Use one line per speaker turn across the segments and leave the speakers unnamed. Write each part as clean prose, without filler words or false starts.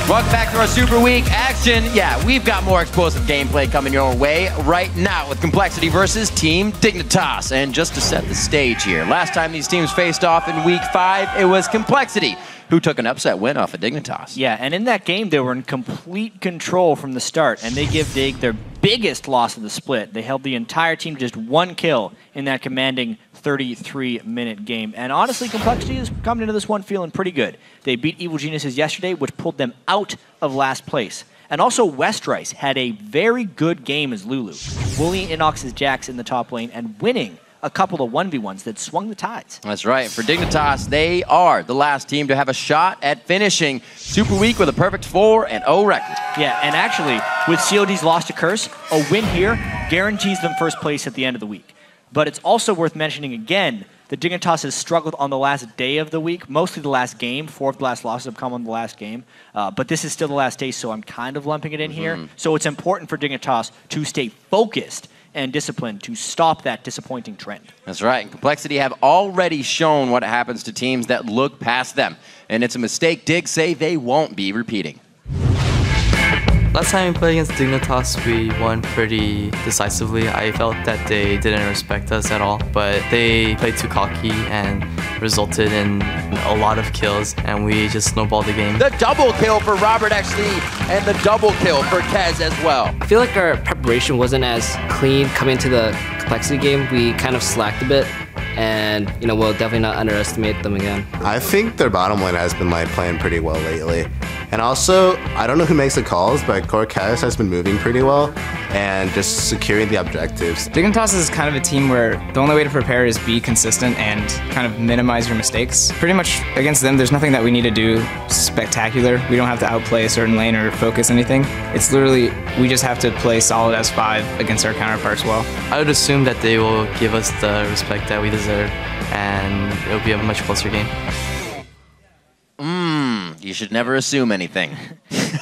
Welcome back to our Super Week action. Yeah, we've got more explosive gameplay coming your way right now with Complexity versus Team Dignitas. And just to set the stage here, last time these teams faced off in Week 5, it was Complexity who took an upset win off of Dignitas.
Yeah, and in that game, they were in complete control from the start, and they give Dig their biggest loss of the split. They held the entire team to just 1 kill in that commanding 33-minute game. And honestly, Complexity is coming into this one feeling pretty good. They beat Evil Geniuses yesterday, which pulled them out of last place. And also, Westrice had a very good game as Lulu, bullying Inox's Jax in the top lane and winning a couple of 1v1s that swung the tides.
That's right. For Dignitas, they are the last team to have a shot at finishing Super Week with a perfect 4-0 record.
Yeah, and actually, with COD's loss to Curse, a win here guarantees them first place at the end of the week. But it's also worth mentioning again that Dignitas has struggled on the last day of the week, mostly the last game. 4 of the last losses have come on the last game. But this is still the last day, so I'm kind of lumping it in here. So it's important for Dignitas to stay focused and disciplined to stop that disappointing trend.
That's right. And Complexity have already shown what happens to teams that look past them. And it's a mistake Dig say they won't be repeating.
Last time we played against Dignitas, we won pretty decisively. I felt that they didn't respect us at all, but they played too cocky and resulted in a lot of kills, and we just snowballed the game.
The double kill for ROBERTxLEE and the double kill for Kez as well.
I feel like our preparation wasn't as clean coming into the Complexity game. We kind of slacked a bit, and we'll definitely not underestimate them again.
I think their bottom lane has been playing pretty well lately. And also, I don't know who makes the calls, but Core Kez has been moving pretty well and just securing the objectives.
Dignitas is kind of a team where the only way to prepare is be consistent and kind of minimize your mistakes. Pretty much against them, there's nothing that we need to do spectacular. We don't have to outplay a certain lane or focus anything. It's literally, we just have to play solid S5 against our counterparts well.
I would assume that they will give us the respect that we deserve, and it'll be a much closer game.
You should never assume anything.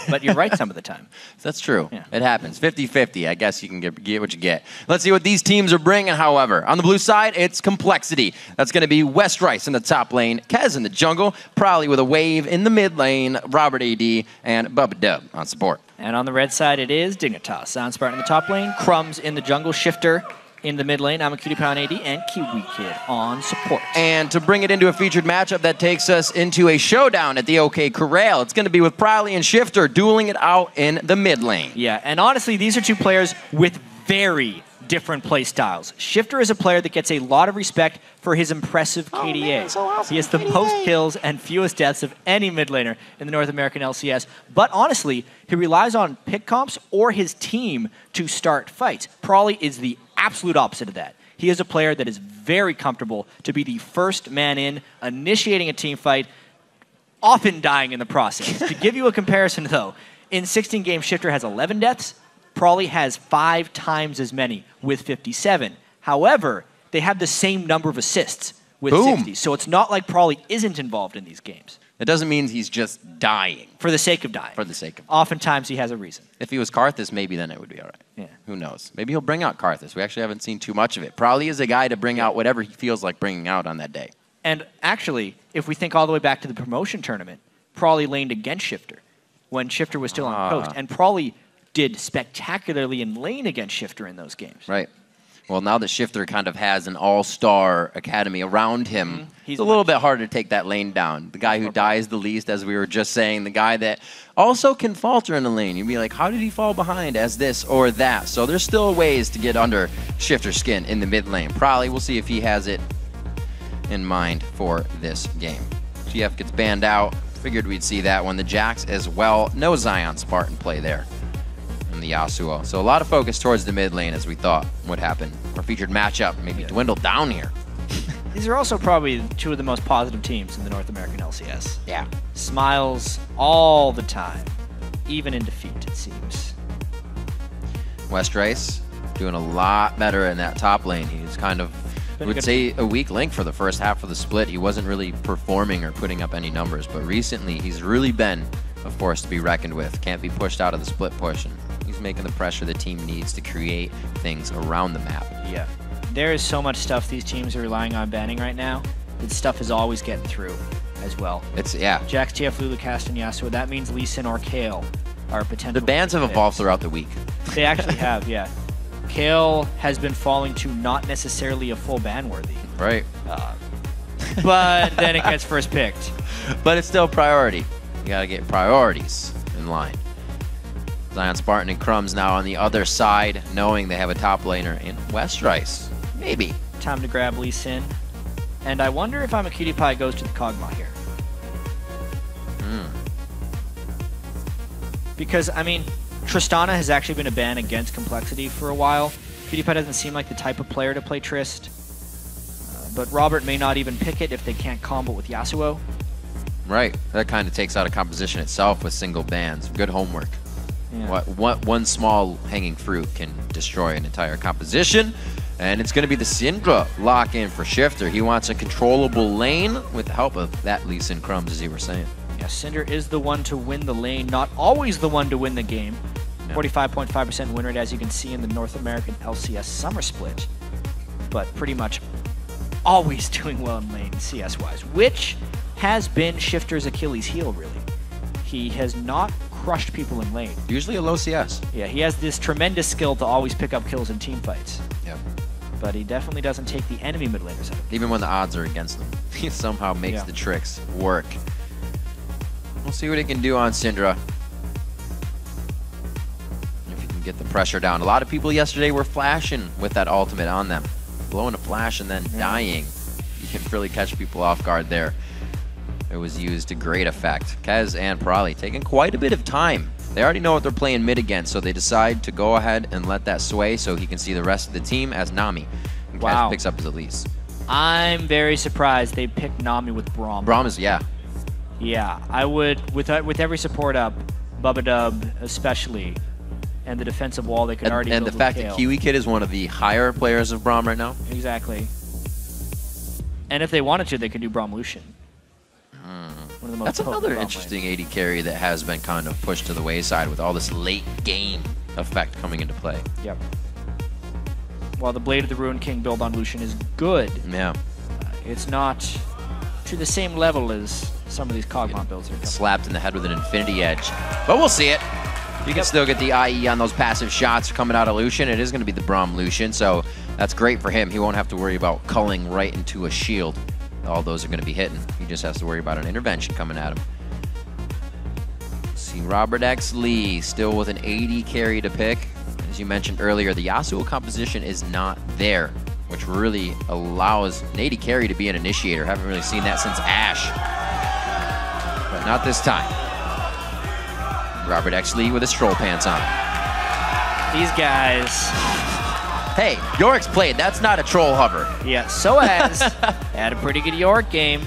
But you're right some of the time.
That's true.
Yeah.
It happens. 50-50. I guess you can get what you get. Let's see what these teams are bringing, however. On the blue side, it's Complexity. That's going to be Westrice in the top lane, Kez in the jungle, Probably with a wave in the mid lane, ROBERTxLEE, and Bubbadub on support.
And on the red side, it is Dignitas. Spartan in the top lane, Crumbzz in the jungle, Shiphtur in the mid lane, Imaqtpie on AD, and KiWiKiD on support.
And to bring it into a featured matchup, that takes us into a showdown at the OK Corral. It's going to be with Probably and Shiphtur dueling it out in the mid lane.
Yeah, and honestly, these are two players with very different play styles. Shiphtur is a player that gets a lot of respect for his impressive KDA. Man, so awesome. He has the most kills and fewest deaths of any mid laner in the North American LCS. But honestly, he relies on pick comps or his team to start fights. Probably is the absolute opposite of that. He is a player that is very comfortable to be the first man in, initiating a team fight, often dying in the process. To give you a comparison, though, in 16 games, Shiphtur has 11 deaths. Probably has 5 times as many with 57. However, they have the same number of assists with 60. So it's not like Probably isn't involved in these games.
It doesn't mean he's just dying.
For the sake of dying.
For the sake of
Oftentimes he has a reason.
If he was Karthus, maybe then it would be all right.
Yeah.
Who knows? Maybe he'll bring out Karthus. We actually haven't seen too much of it. Probably is a guy to bring out whatever he feels like bringing out on that day.
And actually, if we think all the way back to the promotion tournament, Probably laned against Shiphtur when Shiphtur was still on coast. And Probly did spectacularly in lane against Shiphtur in those games.
Right. Well, now that Shiphtur kind of has an all-star academy around him, it's a little bit harder to take that lane down. The guy who dies the least, as we were just saying, the guy that also can falter in the lane. You'd be like, how did he fall behind as this or that? So there's still ways to get under Shiphtur's skin in the mid lane. Probably we'll see if he has it in mind for this game. GF gets banned out. Figured we'd see that one. The Jax as well. No Zion Spartan play there. And the Yasuo. So a lot of focus towards the mid lane as we thought would happen. Our featured matchup maybe dwindled down here.
These are also probably two of the most positive teams in the North American LCS.
Yeah.
Smiles all the time, even in defeat, it seems.
Westrice doing a lot better in that top lane. He's kind of, I would say, a weak link for the first half of the split. He wasn't really performing or putting up any numbers, but recently he's really been a force to be reckoned with. Can't be pushed out of the split push, and he's making the pressure the team needs to create things around the map.
Yeah. There is so much stuff these teams are relying on banning right now. That stuff is always getting through. as well.
It's, yeah.
Jax, TF, Lulu, Cast, and Yasuo. That means Lee Sin or Kale are potential.
The bans have evolved throughout the week.
They actually have, yeah. Kale has been falling to not necessarily a full ban worthy.
Right.
But then it gets first picked.
But it's still priority. You got to get priorities in line. Zion, Spartan, and Crumbzz now on the other side, knowing they have a top laner in Westrice. Maybe.
Time to grab Lee Sin. And I wonder if Imaqtpie goes to the Kog'Maw here. Because, I mean, Tristana has actually been a ban against Complexity for a while. PewDiePie doesn't seem like the type of player to play Trist. But Robert may not even pick it if they can't combo with Yasuo.
Right. That kind of takes out a composition itself with single bans. Good homework. Yeah. One small hanging fruit can destroy an entire composition. And it's going to be the Syndra lock-in for Shiphtur. He wants a controllable lane with the help of that Lee Sin Crumbzz, as you were saying.
Yeah, Syndra is the one to win the lane, not always the one to win the game. 45.5% win rate, as you can see in the North American LCS Summer Split. But pretty much always doing well in lane CS-wise, which has been Shiphtur's Achilles heel, really. He has not crushed people in lane.
Usually a low CS.
Yeah, he has this tremendous skill to always pick up kills in team fights.
Yep.
But he definitely doesn't take the enemy mid laners out of it.
Even when the odds are against him. He somehow makes the tricks work. We'll see what he can do on Syndra. If he can get the pressure down. A lot of people yesterday were flashing with that ultimate on them. Blowing a flash and then dying. You can really catch people off guard there. It was used to great effect. Kez and Probably taking quite a bit of time. They already know what they're playing mid against, so they decide to go ahead and let that sway so he can see the rest of the team as Nami. And Kez picks up his Elise.
I'm very surprised they picked Nami with Braum.
Braum is, yeah.
Yeah, I would, with every support up, Bubbadub especially, and the defensive wall they could already build.
And the fact that KiWiKiD is one of the higher players of Braum right now.
Exactly. And if they wanted to, they could do Braum Lucian.
That's another interesting AD carry that has been kind of pushed to the wayside with all this late game effect coming into play.
Yep. While the Blade of the Ruined King build on Lucian is good, it's not to the same level as some of these Kog'Maw builds are.
Slapped in the head with an Infinity Edge. But we'll see it. You can still get the IE on those passive shots coming out of Lucian. It is going to be the Braum Lucian, so that's great for him. He won't have to worry about culling right into a shield. All those are going to be hitting. He just has to worry about an intervention coming at him. Let's see, ROBERTxLEE still with an AD carry to pick. As you mentioned earlier, the Yasuo composition is not there, which really allows an AD carry to be an initiator. Haven't really seen that since Ashe. But not this time. ROBERTxLEE with his troll pants on.
These guys...
Hey, Yorick's played. That's not a troll hover.
Yeah, so has had a pretty good Yorick game.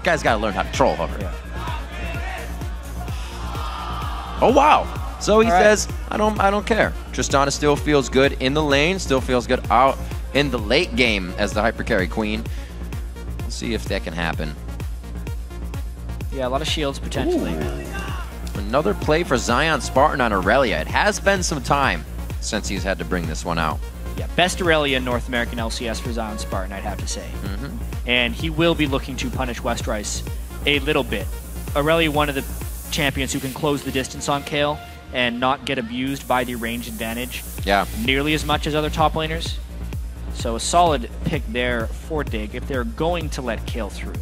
Guy's got to learn how to troll hover. Yeah. Oh wow! So he says, I don't care. Tristana still feels good in the lane, still feels good out in the late game as the hyper carry queen. We'll see if that can happen.
Yeah, a lot of shields potentially.
Ooh. Another play for Zion Spartan on Aurelia. It has been some time since he's had to bring this one out.
Yeah, best Aurelia in North American LCS for Zion Spartan, I'd have to say. And he will be looking to punish Westrice a little bit. Aurelia, one of the champions who can close the distance on Kale and not get abused by the range advantage nearly as much as other top laners. So a solid pick there for Dig if they're going to let Kale through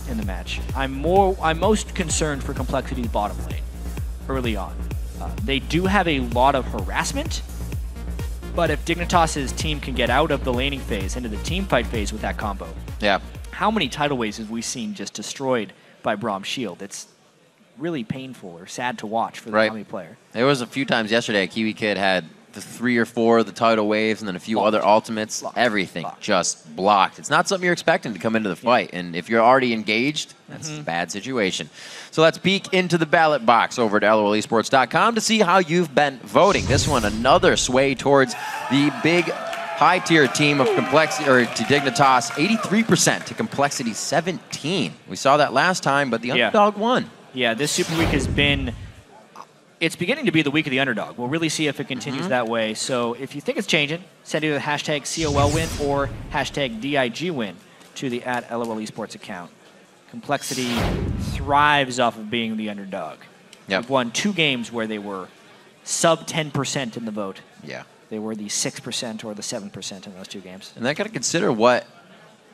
in the match. I'm most concerned for Complexity's bottom lane early on. They do have a lot of harassment, but if Dignitas' team can get out of the laning phase into the team fight phase with that combo, how many tidal waves have we seen just destroyed by Braum's shield? It's really painful or sad to watch for the Nami player.
There was a few times yesterday KiWiKiD had the 3 or 4 of the tidal waves and then a few other ultimates. Everything just blocked. It's not something you're expecting to come into the fight, and if you're already engaged, that's a bad situation. So let's peek into the ballot box over at LOLesports.com to see how you've been voting. This one, another sway towards the big high-tier team of Complexity, or to Dignitas, 83% to Complexity 17. We saw that last time, but the underdog won.
Yeah, this Super Week has been... It's beginning to be the week of the underdog. We'll really see if it continues that way. So if you think it's changing, send either the hashtag COL win or hashtag DIG win to the @LOL Esports account. Complexity thrives off of being the underdog.
Yep.
They've won 2 games where they were sub 10% in the vote.
Yeah.
They were the 6% or the 7% in those 2 games.
And I got to consider what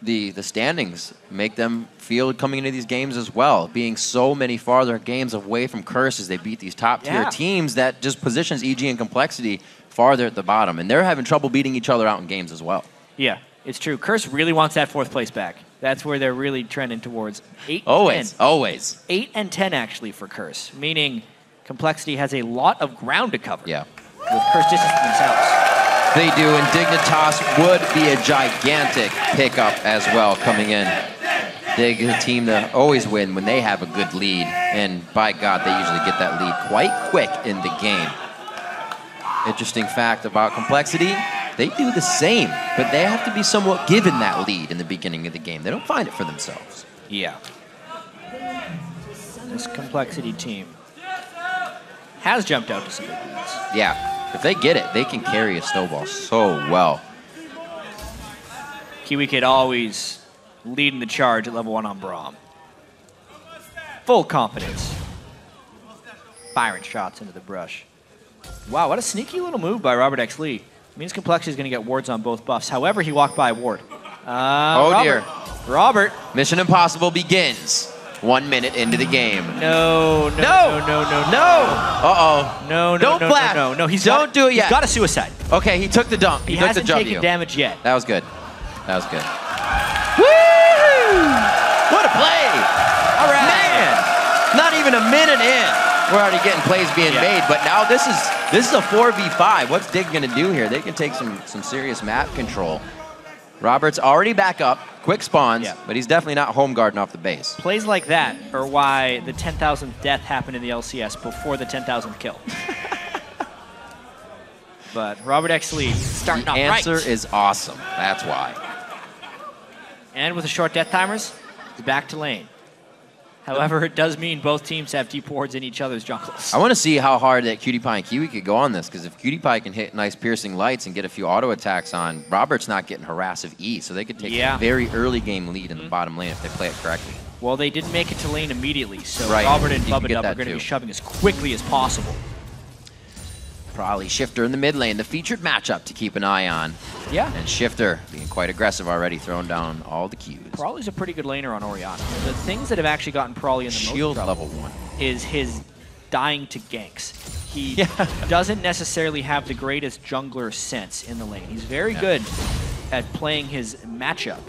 the standings make them feel coming into these games as well. Being so many farther games away from Curse as they beat these top-tier teams, that just positions EG and Complexity farther at the bottom. And they're having trouble beating each other out in games as well.
Yeah, it's true. Curse really wants that 4th place back. That's where they're really trending towards. 8
Always,
10.
always.
8 and 10, actually, for Curse, meaning Complexity has a lot of ground to cover.
Yeah.
With Curse distancing themselves.
They do, and Dignitas would be a gigantic pickup as well coming in. Dig is a team to always win when they have a good lead, and by God, they usually get that lead quite quick in the game. Interesting fact about Complexity, they do the same, but they have to be somewhat given that lead in the beginning of the game. They don't find it for themselves.
Yeah. This Complexity team has jumped out to some big leads.
Yeah. If they get it, they can carry a snowball so well.
KiWiKiD always leading the charge at level 1 on Braum. Full confidence. Firing shots into the brush. Wow, what a sneaky little move by ROBERTxLEE. Means Complexity is going to get wards on both buffs. However, he walked by a ward.
Oh, dear.
Robert.
Mission Impossible begins 1 minute into the game.
No.
Uh-oh.
No.
Don't blast.
No.
Don't do it yet.
He's got a suicide.
Okay, he took the dump.
He
took the
hasn't
W.
taken damage yet.
That was good. That was good. Woo! What a play!
All right.
Man, not even a minute in. We're already getting plays being made, but now this is a 4v5. What's Dig gonna do here? They can take some serious map control. Robert's already back up, quick spawns, but he's definitely not home guarding off the base.
Plays like that are why the 10,000th death happened in the LCS before the 10,000th kill. But ROBERTxLEE starting off right.
The answer is awesome. That's why.
And with the short death timers, he's back to lane. However, it does mean both teams have deep wards in each other's jungles.
I want to see how hard that QtPie and KiWiKiD go on this, because if QtPie can hit nice piercing lights and get a few auto attacks on, Robert's not getting harassed of E, so they could take a very early game lead in the bottom lane if they play it correctly.
Well, they didn't make it to lane immediately, so
right.
Robert and
You can
Bubbadub
get
are
that
going to
too.
be shoving as quickly as possible.
Probably Shiphtur in the mid lane, the featured matchup to keep an eye on.
Yeah.
And Shiphtur being quite aggressive already, throwing down all the Qs.
Prawley's a pretty good laner on Orianna. The things that have actually gotten Prawley in the
Shield
most trouble
level 1
is his dying to ganks. He doesn't necessarily have the greatest jungler sense in the lane. He's very good at playing his matchup.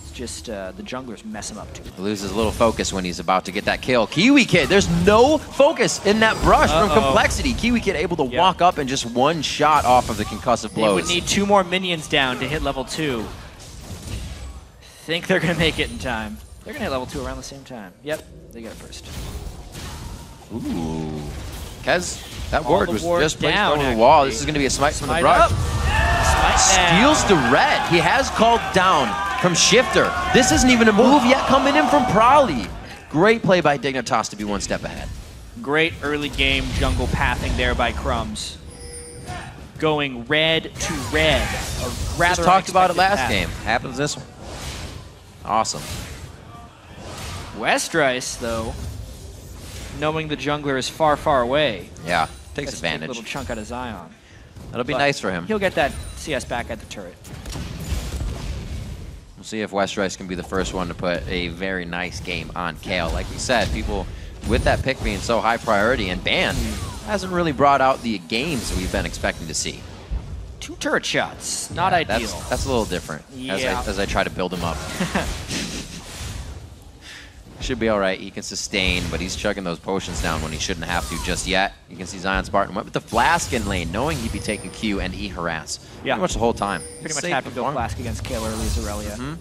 It's just the junglers mess him up too.
He loses a little focus when he's about to get that kill. KiWiKiD, there's no focus in that brush from Complexity. KiWiKiD able to walk up and just one shot off of the concussive blows.
They would need 2 more minions down to hit level 2. Think they're going to make it in time. They're going to hit level 2 around the same time. Yep, they got it first.
Ooh. Kez, that ward was just placed
down,
over the wall. This is going to be a smite from the brush. Steals the red. He has called down from Shiphtur. This isn't even a move yet coming in from Prawley. Great play by Dignitas to be 1 step ahead.
Great early game jungle pathing there by Crumbzz. Going red to red.
Just talked about it last game. Happens this one. Awesome.
Westrice, though, knowing the jungler is far, far away.
Yeah, takes
Take
advantage.
a little chunk out of Zion.
That'll be nice for him.
He'll get that CS back at the turret.
We'll see if Westrice can be the first one to put a very nice game on KO. Like we said, people with that pick being so high priority and banned hasn't really brought out the games we've been expecting to see.
2 turret shots, not ideal.
That's a little different as I try to build him up. Should be all right. He can sustain, but he's chugging those potions down when he shouldn't have to just yet. You can see Zion Spartan went with the Flask in lane, knowing he'd be taking Q and E harass pretty much the whole time.
Pretty much had to go Flask against KO early as Aurelia.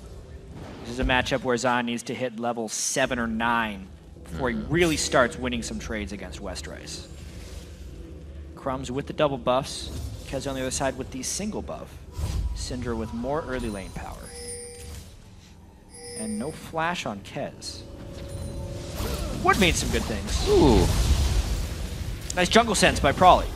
This is a matchup where Zion needs to hit level 7 or 9 before he really starts winning some trades against Westrice. Crumbzz with the double buffs. Kez on the other side with the single buff. Syndra with more early lane power. And no flash on Kez. Would mean some good things.
Ooh.
Nice jungle sense by Prawley.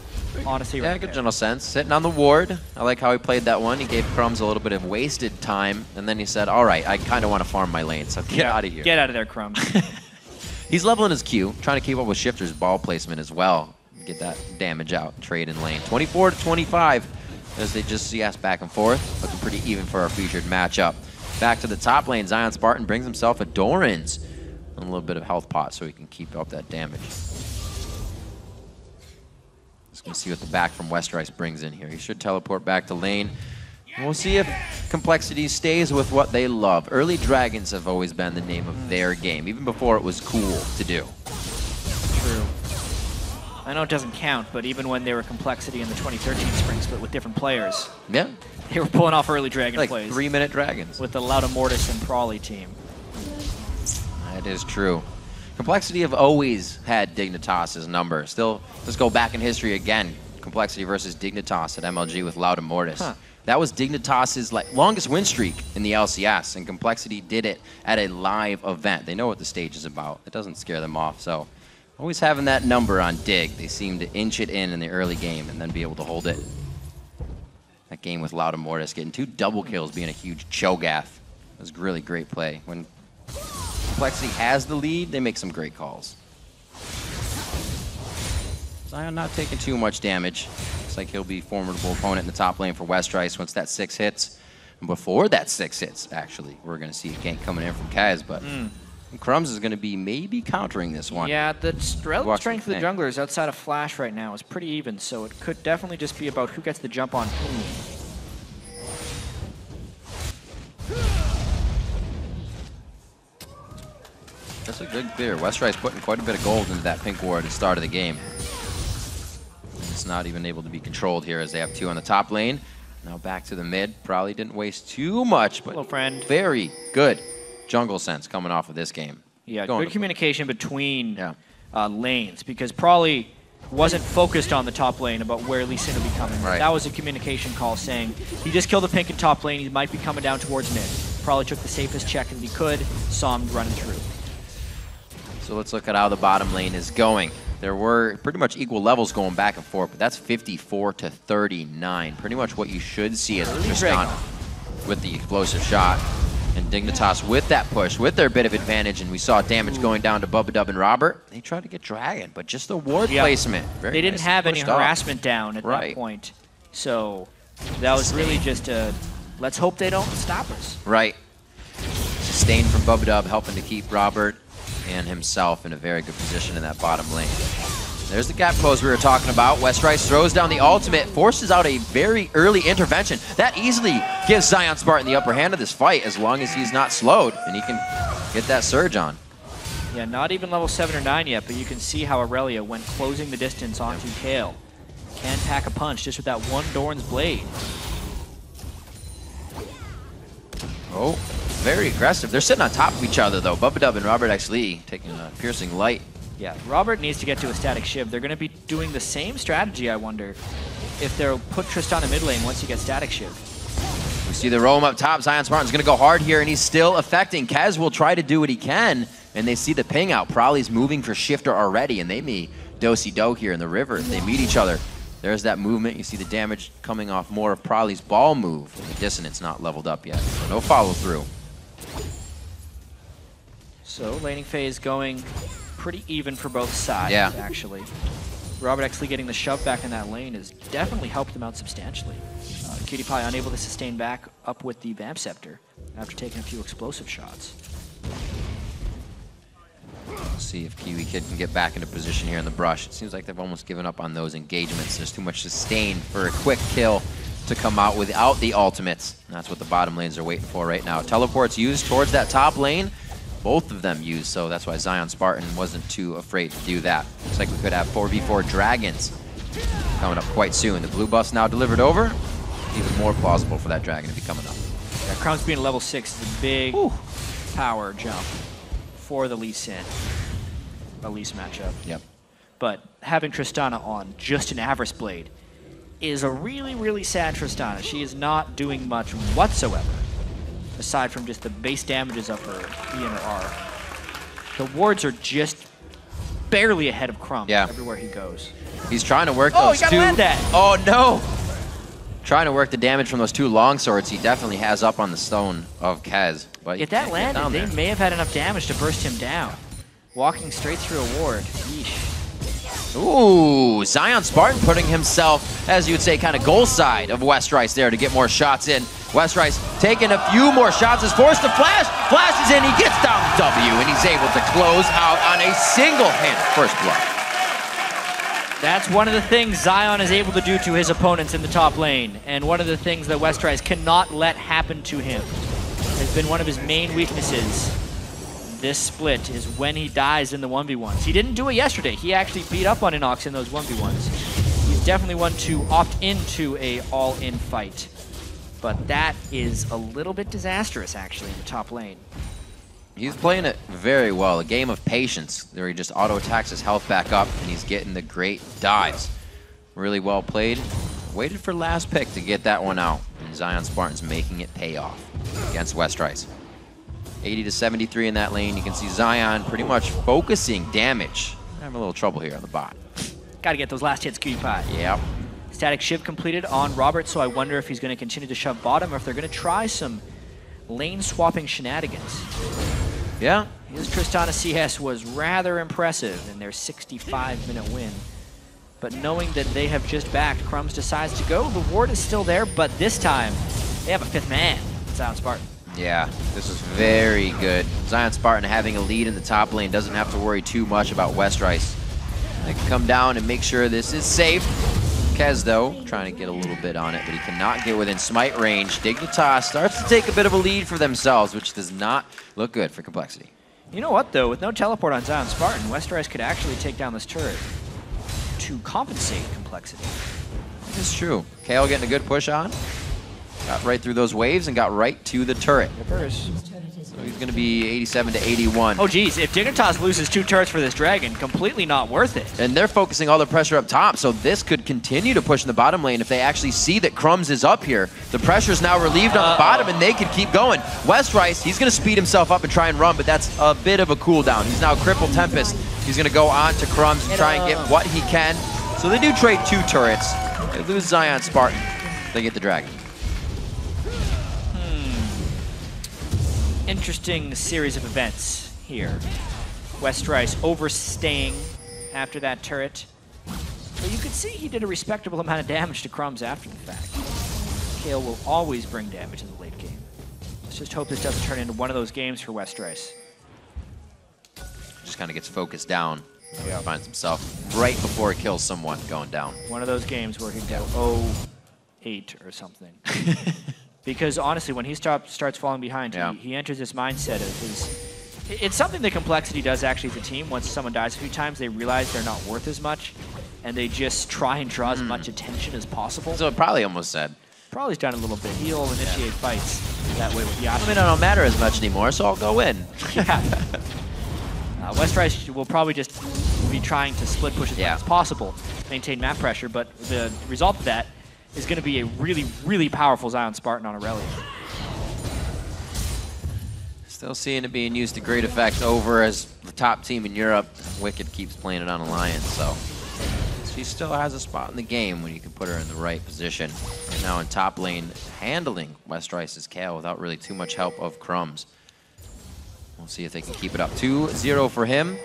honestly.
Yeah,
right
good
there.
general sense. Sitting on the ward. I like how he played that one. He gave Crumbzz a little bit of wasted time, and then he said, all right, I kind of want to farm my lane, so get out of here.
Get out of there, Crumbzz.
He's leveling his Q, trying to keep up with Shiphtur's ball placement as well. Get that damage out, trade in lane. 24-25 as they just CS back and forth. Looking pretty even for our featured matchup. Back to the top lane, Zion Spartan brings himself a Doran's and a little bit of health pot so he can keep up that damage. Just gonna see what the back from Westrice brings in here. He should teleport back to lane. We'll see if Complexity stays with what they love. Early Dragons have always been the name of their game, even before it was cool to do.
True. I know it doesn't count, but even when they were Complexity in the 2013 spring split with different players,
Yeah,
they were pulling off early Dragon
like
plays
3-minute Dragons.
with the Loudamortis and Prawley team.
That is true. Complexity have always had Dignitas' number. Still, let's go back in history again. Complexity versus Dignitas at MLG with Loudamortis.
Huh.
That was Dignitas' longest win streak in the LCS, and Complexity did it at a live event. They know what the stage is about. It doesn't scare them off, so always having that number on Dig. They seem to inch it in the early game and then be able to hold it. That game with Loudamortis getting 2 double kills, being a huge Cho'Gath. It was really great play. When Complexity has the lead, they make some great calls. Zion not taking too much damage. Looks like he'll be a formidable opponent in the top lane for Westrice once that 6 hits. And before that 6 hits, actually, we're going to see a gank coming in from Kaz, but Crumbzz is going to be maybe countering this one.
Yeah, the relative strength of the
tank.
junglers outside of Flash right now is pretty even, so it could definitely just be about who gets the jump on whom.
That's a good clear. Westrice putting quite a bit of gold into that pink ward at the start of the game. It's not even able to be controlled here as they have 2 on the top lane. Now back to the mid. Probably didn't waste too much, but
Hello, friend.
very good jungle sense coming off of this game.
Yeah,
Going
good
to-
communication between
Yeah.
lanes, because Prawley wasn't focused on the top lane about where Lee Sin would be coming.
Right.
That was a communication call saying he just killed the pink in top lane, he might be coming down towards mid. Prawley took the safest check that he could, saw him running through.
So let's look at how the bottom lane is going. There were pretty much equal levels going back and forth, but that's 54-39. Pretty much what you should see as Tristan with the explosive shot. And Dignitas with that push, with their bit of advantage, and we saw damage going down to Bubbadub and Robert. They tried to get Dragon, but just the ward placement. Very
They didn't
nicely
have any
pushed off.
harassment down at that point. So that was really just a, let's hope they don't stop us.
Right. Sustained from Bubbadub, helping to keep Robert and himself in a very good position in that bottom lane. There's the gap close we were talking about. Westrice throws down the ultimate, forces out a very early intervention. That easily gives Zion Spartan the upper hand of this fight as long as he's not slowed and he can get that surge on.
Yeah, not even level 7 or 9 yet, but you can see how Aurelia, when closing the distance onto Kale, can pack a punch just with that one Doran's Blade.
Oh, very aggressive. They're sitting on top of each other, though. Bubbadub and ROBERTxLEE taking a piercing light.
Yeah, Robert needs to get to a static shiv. They're going to be doing the same strategy, I wonder, if they'll put Tristan in mid lane once you get static shiv.
We see the roam up top. Zion Spartan's going to go hard here, and he's still affecting. Kaz will try to do what he can, and they see the ping out. Probably's moving for Shiphtur already, and they may do-si-do here in the river if they meet each other. There's that movement. You see the damage coming off more of Probably's ball move, and the dissonance not leveled up yet. So no follow-through.
So laning phase going pretty even for both sides,
Yeah.
actually. ROBERTxLEE getting the shove back in that lane has definitely helped them out substantially. KiWiKiD unable to sustain back up with the Vamp Scepter after taking a few explosive shots.
Let's see if KiWiKiD can get back into position here in the brush. It seems like they've almost given up on those engagements. There's too much sustain for a quick kill to come out without the ultimates. And that's what the bottom lanes are waiting for right now. Teleports used towards that top lane. Both of them used, so that's why Zion Spartan wasn't too afraid to do that. Looks like we could have 4v4 Dragons coming up quite soon. The blue buff's now delivered over. Even more plausible for that Dragon to be coming up.
Yeah, Crumbzz being level 6 is a big power jump for the Lee Sin, Elise matchup.
Yep.
But having Tristana on just an Avarice Blade is a really, really sad Tristana. She is not doing much whatsoever, aside from just the base damages of her E and her R. The wards are just barely ahead of Crumbzz everywhere he goes.
He's trying to work
Oh,
those
he gotta
two.
land that.
Oh, no. Trying to work the damage from those 2 long swords. He definitely has up on the stone of Kez. But
Get that landed. They may have had enough damage to burst him down. Walking straight through a ward. Yeesh.
Ooh, Zion Spartan putting himself, as you would say, kind of goal side of Westrice there to get more shots in. Westrice taking a few more shots, is forced to flash, flashes in, he gets down W, and he's able to close out on a single-handed first blood.
That's one of the things Zion is able to do to his opponents in the top lane, and one of the things that Westrice cannot let happen to him. Has been one of his main weaknesses. This split is when he dies in the 1v1s. He didn't do it yesterday. He actually beat up on Inox in those 1v1s. He's definitely one to opt into a all-in fight. But that is a little bit disastrous, actually, in the top lane.
He's playing it very well. A game of patience, where he just auto-attacks his health back up, and he's getting the great dives. Really well played. Waited for last pick to get that one out, and Zion Spartan's making it pay off against Westrice. 80 to 73 in that lane. You can see Zion pretty much focusing damage. Having a little trouble here on the bot.
Got to get those last hits, KiWiKiD.
Yep.
Static shiv completed on Robert, so I wonder if he's going to continue to shove bottom or if they're going to try some lane swapping shenanigans.
Yeah.
His Tristana CS was rather impressive in their 65-minute win. But knowing that they have just backed, Crumbzz decides to go. The ward is still there, but this time they have a 5th man. Zion Spartan.
Yeah, this is very good. Zion Spartan having a lead in the top lane doesn't have to worry too much about Westrice. They can come down and make sure this is safe. Kez, though, trying to get a little bit on it, but he cannot get within smite range. Dignitas starts to take a bit of a lead for themselves, which does not look good for Complexity.
You know what, though? With no teleport on Zion Spartan, Westrice could actually take down this turret to compensate Complexity.
It's true. KO getting a good push on. Got right through those waves and got right to the turret. So he's going to be 87 to 81.
Oh, geez. If Dignitas loses 2 turrets for this dragon, completely not worth it.
And they're focusing all the pressure up top, so this could continue to push in the bottom lane if they actually see that Crumbzz is up here. The pressure's now relieved on the bottom, and they could keep going. Westrice, he's going to speed himself up and try and run, but that's a bit of a cooldown. He's now crippled Tempest. He's going to go on to Crumbzz and try and get what he can. So they do trade 2 turrets. They lose Zion Spartan. They get the dragon.
Interesting series of events here. Westrice overstaying after that turret. But you could see he did a respectable amount of damage to Crumbzz after the fact. Kale will always bring damage in the late game. Let's just hope this doesn't turn into one of those games for Westrice.
Just kind of gets focused down. Finds himself right before he kills someone going down.
One of those games where he'd go 0-8 or something. Because honestly, when he starts falling behind, he enters this mindset of his... It's something that Complexity does actually as a team. Once someone dies a few times, they realize they're not worth as much, and they just try and draw as much attention as possible.
So it probably almost said.
Probably's done a little bit. He'll initiate fights that way with the option.
I mean, I don't matter as much anymore, so I'll go in.
Westrice will probably just be trying to split push as much as possible, maintain map pressure, but the result of that is going to be a really, really powerful Zion Spartan on Aurelia.
Still seeing it being used to great effect over as the top team in Europe. KiWiKiD keeps playing it on Alliance, so she still has a spot in the game when you can put her in the right position. Right now in top lane, handling Westrice's KO without really too much help of Crumbzz. We'll see if they can keep it up. 2-0 for him.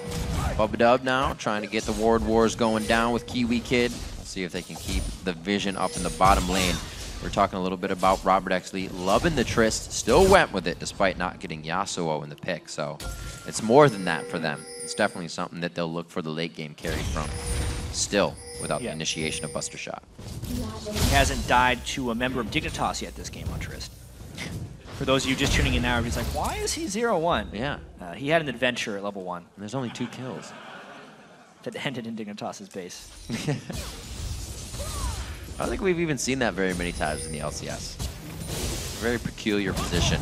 Bubbadub now trying to get the ward wars going down with KiWiKiD. See if they can keep the vision up in the bottom lane. We're talking a little bit about ROBERTxLEE loving the Trist, still went with it despite not getting Yasuo in the pick. So it's more than that for them. It's definitely something that they'll look for the late game carry from. Still without the initiation of Buster Shot.
He hasn't died to a member of Dignitas yet this game on Trist. For those of you just tuning in now, he's like, why is he 0-1?
Yeah.
He had an adventure at level 1.
And there's only 2 kills.
That ended in Dignitas' base.
I don't think we've even seen that very many times in the LCS. Very peculiar position.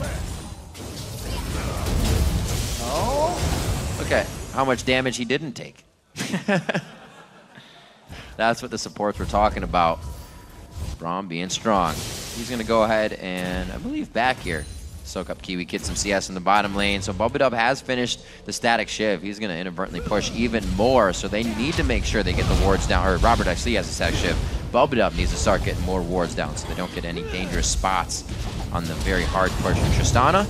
Oh.
Okay, how much damage he didn't take. That's what the supports were talking about. Braum being strong. He's going to go ahead and, I believe, back here. soak up KiWiKiD some CS in the bottom lane. So Bubbadub has finished the static Shiv. He's going to inadvertently push even more, so they need to make sure they get the wards down. Or ROBERTxLEE has a static Shiv. Bubbadub needs to start getting more wards down so they don't get any dangerous spots on the very hard push from Santana.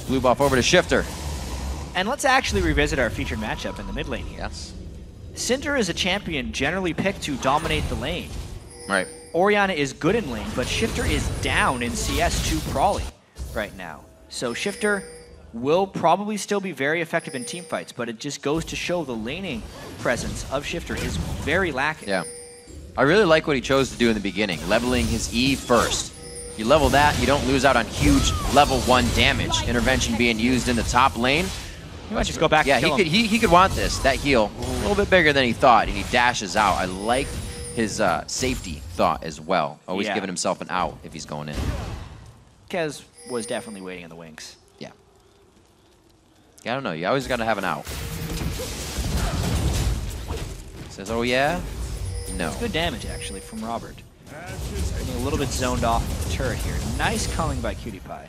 Blue buff over to Shiphtur.
And let's actually revisit our featured matchup in the mid lane here.
Yes.
Cinder is a champion generally picked to dominate the lane.
Right.
Orianna is good in lane, but Shiphtur is down in CS to Prawley right now. So Shiphtur will probably still be very effective in team fights, but it just goes to show the laning presence of Shiphtur is very lacking.
Yeah. I really like what he chose to do in the beginning, leveling his E first. You level that, you don't lose out on huge level 1 damage. Intervention being used in the top lane.
He might just go back and kill him.
he could want this. That heal, a little bit bigger than he thought, and he dashes out. I like his safety thought as well. Always giving himself an out if he's going in.
Kez was definitely waiting in the wings.
Yeah. I don't know. You always got to have an out. Says, oh yeah? No.
It's good damage, actually, from Robert. Getting a little bit zoned off the turret here. Nice calling by KiWiKiD.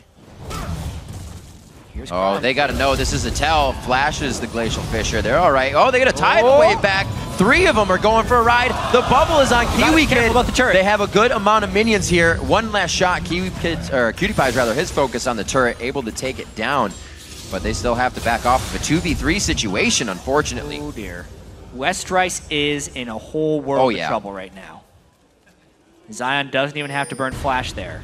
Here's
oh, they got to know this is a tell. Flashes the Glacial Fissure. They're all right. Oh, they got a tidal wave back. 3 of them are going for a ride. The bubble is on KiWiKiD.
About the turret.
They have a good amount of minions here. One last shot. KiWiKiD's rather, his focus on the turret, able to take it down. But they still have to back off of a 2v3 situation, unfortunately.
Oh, dear. Westrice is in a whole world of trouble right now. Zion doesn't even have to burn flash there.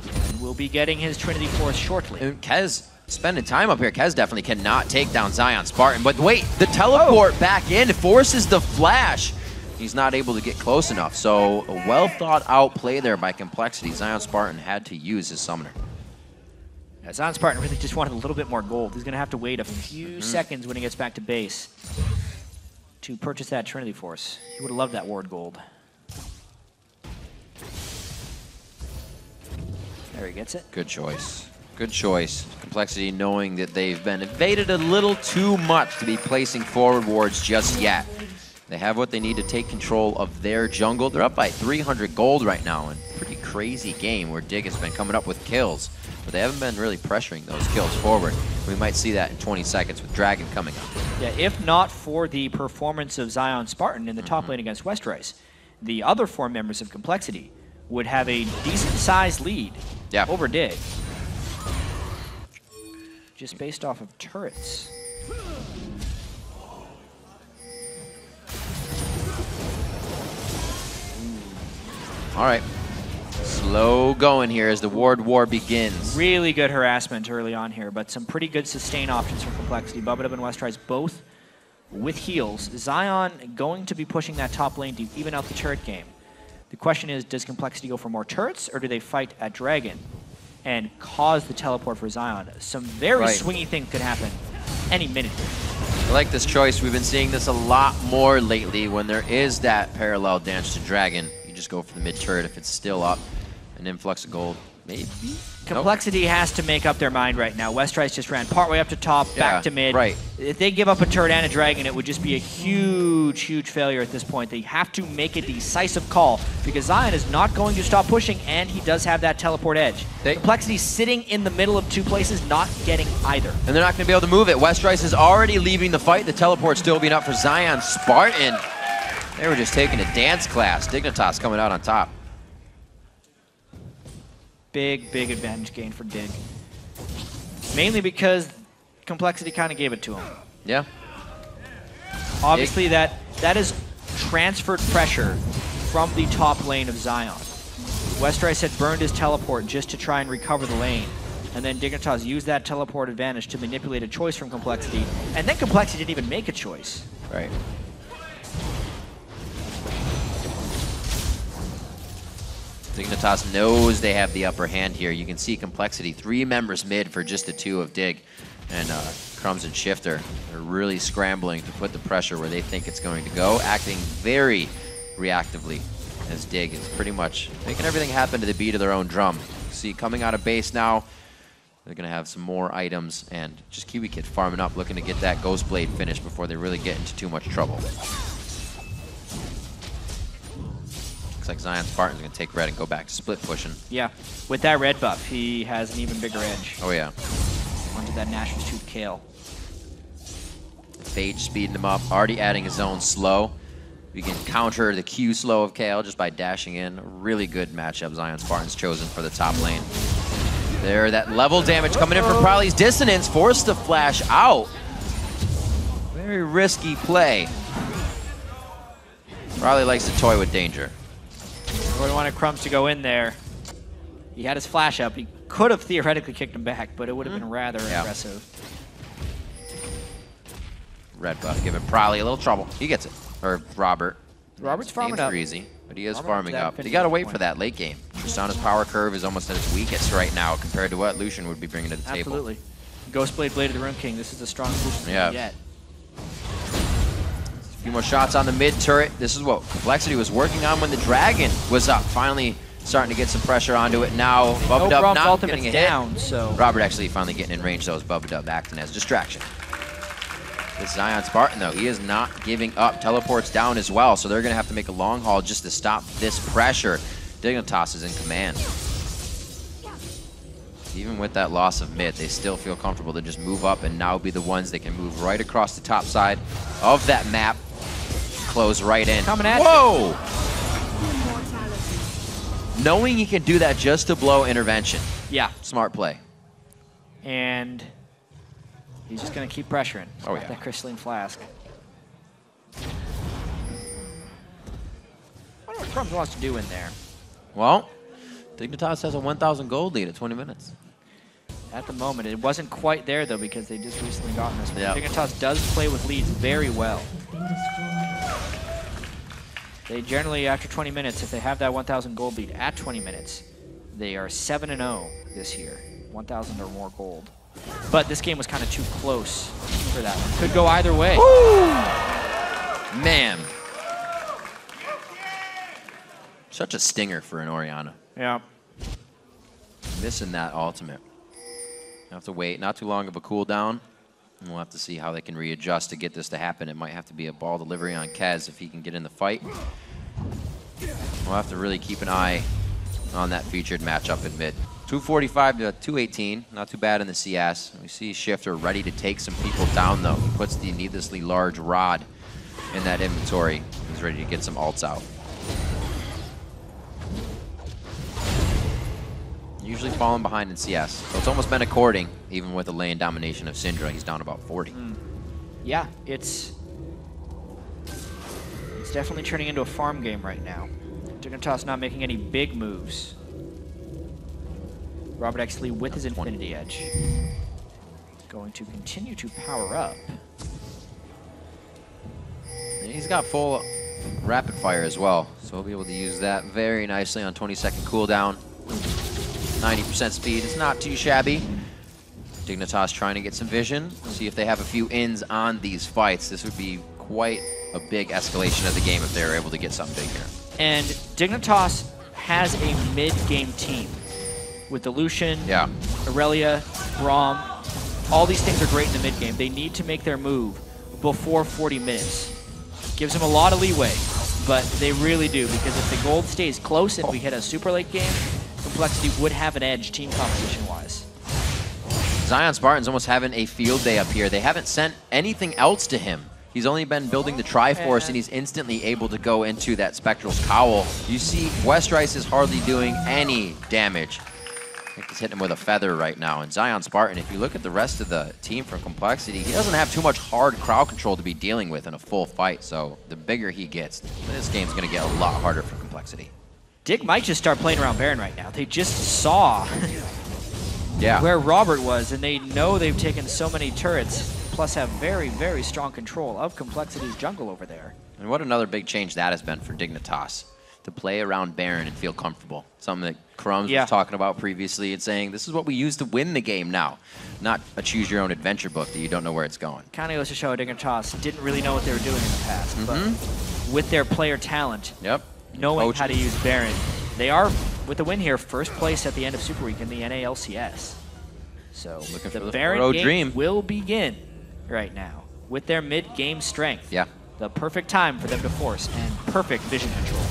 And will be getting his Trinity Force shortly.
And Kez spending time up here. Kez definitely cannot take down Zion Spartan. But wait, the teleport back in forces the flash. He's not able to get close enough. So a well thought out play there by Complexity. Zion Spartan had to use his summoner.
Yeah, Zion Spartan really just wanted a little bit more gold. He's going to have to wait a few seconds when he gets back to base to purchase that Trinity Force. He would have loved that ward gold. There he gets it.
Good choice. Good choice. Complexity knowing that they've been evaded a little too much to be placing forward wards just yet. They have what they need to take control of their jungle. They're up by 300 gold right now in a pretty crazy game where Dig has been coming up with kills, but they haven't been really pressuring those kills forward. We might see that in 20 seconds with Dragon coming up.
Yeah, if not for the performance of Zion Spartan in the top lane against Westrice, the other 4 members of Complexity would have a decent-sized lead over Dig. Just based off of turrets.
All right. Slow going here as the ward war begins.
Really good harassment early on here, but some pretty good sustain options from Complexity. Bubbadub and Westrice both with heals. Zion going to be pushing that top lane to even out the turret game. The question is, does Complexity go for more turrets, or do they fight at Dragon and cause the teleport for Zion? Some very swingy things could happen any minute.
I like this choice. We've been seeing this a lot more lately when there is that parallel dance to Dragon. You just go for the mid turret if it's still up. An influx of gold, maybe?
Complexity has to make up their mind right now. Westrice just ran partway up to top, back to mid.
Right.
If they give up a turret and a dragon, it would just be a huge, huge failure at this point. They have to make a decisive call because Zion is not going to stop pushing, and he does have that teleport edge. Complexity sitting in the middle of 2 places, not getting either.
And they're not going to be able to move it. Westrice is already leaving the fight. The teleport still being up for Zion Spartan. They were just taking a dance class. Dignitas coming out on top.
Big, big advantage gain for Dig. Mainly because Complexity kind of gave it to him.
Yeah.
Obviously, that is transferred pressure from the top lane of Zion. Westrice had burned his teleport just to try and recover the lane. And then Dignitas used that teleport advantage to manipulate a choice from Complexity. And then Complexity didn't even make a choice.
Right. Dignitas knows they have the upper hand here. You can see Complexity, 3 members mid for just the 2 of Dig. And Crumbzz and Shiphtur are really scrambling to put the pressure where they think it's going to go, acting very reactively as Dig is pretty much making everything happen to the beat of their own drum. See, coming out of base now, they're going to have some more items, and just KiWiKiD farming up, looking to get that Ghost Blade finished before they really get into too much trouble. like Zion Spartan's going to take red and go back to split pushing.
Yeah, with that red buff, he has an even bigger edge.
Oh, yeah.
Onto that Nashor's Tooth Kale.
Phage speeding him up, already adding his own slow. You can counter the Q slow of Kale just by dashing in. Really good matchup Zion Spartan's chosen for the top lane. There, that level damage coming in from Prowly's Dissonance, forced to flash out. Very risky play. Prowly likes to toy with danger.
Really wanted Crumbzz to go in there. He had his flash up. He could have theoretically kicked him back, but it would have been rather aggressive.
Red buff giving Prowly a little trouble. He gets it. Or Robert.
Robert's farming up.
Easy, but he is
Robert
farming up. You got to wait for that late game. Tristana's power curve is almost at its weakest right now compared to what Lucian would be bringing to the table.
Absolutely. Ghostblade, Blade of the Rune King. This is the strongest Lucian yet.
A few more shots on the mid turret. This is what Complexity was working on when the Dragon was up. Finally starting to get some pressure onto it now. Bubbadub not getting a hit.
Down, so.
ROBERTxLEE finally getting in range, though, as Bubbadub acting as distraction. This Zion Spartan, though, he is not giving up. Teleports down as well, so they're going to have to make a long haul just to stop this pressure. Dignitas is in command. Even with that loss of mid, they still feel comfortable to just move up and now be the ones that can move right across the top side of that map. Close right in.
Coming at
Whoa! Knowing he can do that just to blow intervention.
Yeah.
Smart play.
And he's just going to keep pressuring.
Oh, yeah.
That crystalline flask. I wonder what Crumbzz wants to do in there.
Well, Dignitas has a 1,000 gold lead at 20 minutes.
At the moment, it wasn't quite there, though, because they just recently gotten this one.
Yep.
Dignitas does play with leads very well. They generally, after 20 minutes, if they have that 1,000 gold lead at 20 minutes, they are 7-0 this year. 1,000 or more gold. But this game was kind of too close for that one. Could go either way.
Woo! Man. Such a stinger for an Orianna.
Yeah.
Missing that ultimate. Have to wait. Not too long of a cooldown. And we'll have to see how they can readjust to get this to happen. It might have to be a ball delivery on Kez if he can get in the fight. We'll have to really keep an eye on that featured matchup in mid. 245 to 218. Not too bad in the CS. We see Shiphtur ready to take some people down, though. He puts the needlessly large rod in that inventory. He's ready to get some ults out. Usually falling behind in CS. So it's almost been according, even with the lane domination of Syndra. He's down about 40.
Yeah, it's definitely turning into a farm game right now. Dignitas not making any big moves. ROBERTxLEE with his Infinity Edge. Going to continue to power up.
And he's got full rapid fire as well, so he'll be able to use that very nicely on 20-second cooldown. 90% speed, it's not too shabby. Dignitas trying to get some vision, see if they have a few ins on these fights. This would be quite a big escalation of the game if they're able to get something big here.
And Dignitas has a mid-game team with the Lucian, Aurelia, Braum. All these things are great in the mid-game. They need to make their move before 40 minutes. Gives them a lot of leeway, but they really do, because if the gold stays close and we hit a super late game, Complexity would have an edge team composition-wise.
Zion Spartan's almost having a field day up here. They haven't sent anything else to him. He's only been building the Triforce, and he's instantly able to go into that Spectral's Cowl. You see, Westrice is hardly doing any damage. I think he's hitting him with a feather right now. And Zion Spartan, if you look at the rest of the team from Complexity, he doesn't have too much hard crowd control to be dealing with in a full fight. So the bigger he gets, this game's going to get a lot harder for Complexity.
Dig might just start playing around Baron right now. They just saw where Robert was, and they know they've taken so many turrets, plus have very, very strong control of Complexity's jungle over there.
And what another big change that has been for Dignitas, to play around Baron and feel comfortable. Something that Crumbzz was talking about previously and saying, this is what we use to win the game now, not a choose-your-own-adventure book that you don't know where it's going.
Kind of goes to show Dignitas didn't really know what they were doing in the past, but with their player talent, knowing how to use Baron, they are, with the win here, first place at the end of Super Week in the NA LCS. So
looking
the
for the
Baron game
dream
will begin right now with their mid-game strength.
Yeah.
The perfect time for them to force and perfect vision control.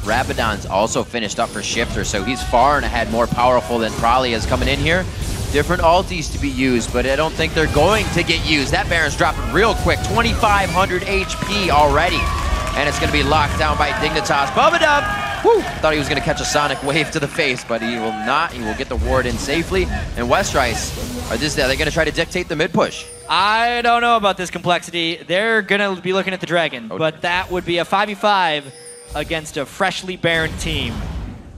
Rabadon's also finished up for Shiphtur, so he's far and ahead more powerful than probably is coming in here. Different ultis to be used, but I don't think they're going to get used. That Baron's dropping real quick, 2,500 HP already. And it's going to be locked down by Dignitas. Bubbadub! Woo! Thought he was going to catch a sonic wave to the face, but he will not. He will get the ward in safely. And Westrice, are they going to try to dictate the mid push?
I don't know about this complexity. They're going to be looking at the Dragon, but that would be a 5v5 against a freshly Baron team.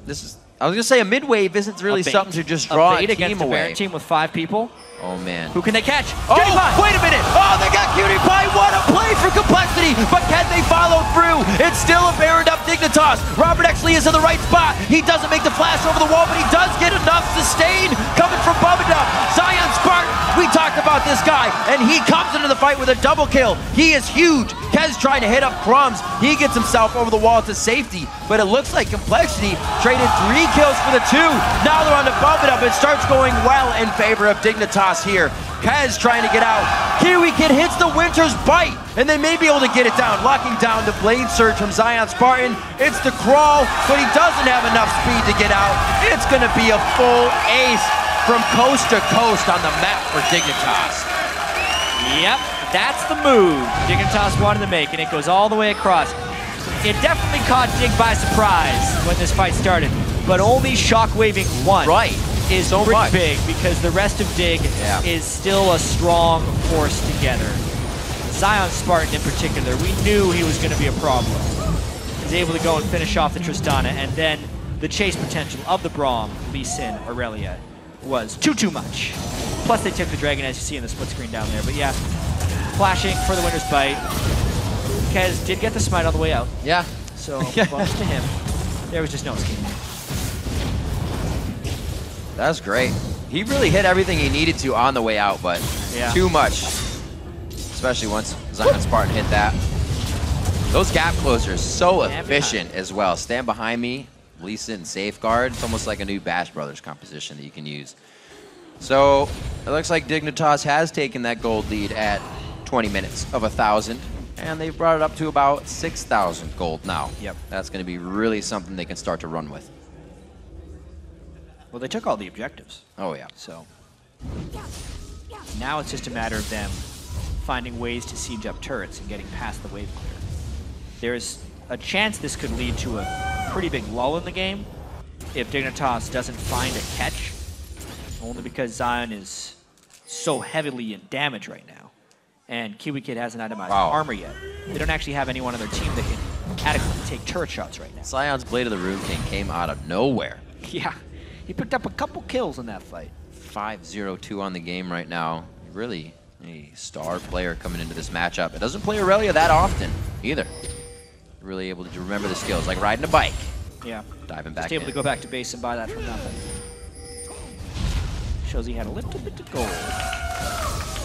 I was going to say a mid wave isn't really something to just draw a team
against
away.
A Baron team with 5 people.
Oh, man.
Who can they catch?
Oh, wait a minute. Oh, they got KiWiKiD. What a play for complexity. But can they follow through? It's still a Baroned up Dignitas. ROBERTxLEE is in the right spot. He doesn't make the flash over the wall, but he does get enough sustain coming from Bubbadub. Zion Spartan, we talked about this guy, and he comes into the fight with a double kill. He is huge. Kez trying to hit up Crumbzz. He gets himself over the wall to safety, but it looks like complexity traded 3 kills for the 2. Now they're on to Bubbadub. It starts going well in favor of Dignitas here. Kez trying to get out. KiWiKiD hits the Winter's Bite, and they may be able to get it down, locking down the Blade Surge from Zion Spartan. It's the crawl, but he doesn't have enough speed to get out. It's going to be a full ace from coast to coast on the map for Dignitas.
Yep, that's the move Dignitas wanted to make, and it goes all the way across. It definitely caught Dig by surprise when this fight started, but only shockwaving one.
Right.
Is so pretty big because the rest of Dig is still a strong force together. Zion Spartan in particular, we knew he was going to be a problem. He's able to go and finish off the Tristana, and then the chase potential of the Braum, Lee Sin, Aurelia was too much. Plus they took the Dragon, as you see in the split screen down there. But yeah, flashing for the Winter's Bite. Kez did get the smite on the way out.
Yeah.
So bumps to him. There was just no escape.
That's great. He really hit everything he needed to on the way out, but too much. Especially once Zion Spartan hit that. Those gap closers, so efficient as well. Stand behind me, Lisa and Safeguard. It's almost like a new Bash Brothers composition that you can use. So it looks like Dignitas has taken that gold lead at 20 minutes of 1,000, and they've brought it up to about 6,000 gold now.
Yep.
That's going to be really something they can start to run with.
Well, they took all the objectives.
Oh, yeah.
So now it's just a matter of them finding ways to siege up turrets and getting past the wave clear. There's a chance this could lead to a pretty big lull in the game if Dignitas doesn't find a catch, only because Zion is so heavily in damage right now. And KiWiKiD hasn't itemized armor yet. They don't actually have anyone on their team that can adequately take turret shots right now.
Zion's Blade of the Rune King came out of nowhere.
Yeah. He picked up a couple kills in that fight.
5-0-2 on the game right now. Really a star player coming into this matchup. It doesn't play Aurelia that often either. Really able to remember the skills, like riding a bike.
Yeah.
Diving back
Just able to go back to base and buy that from nothing. Shows he had a little bit of gold.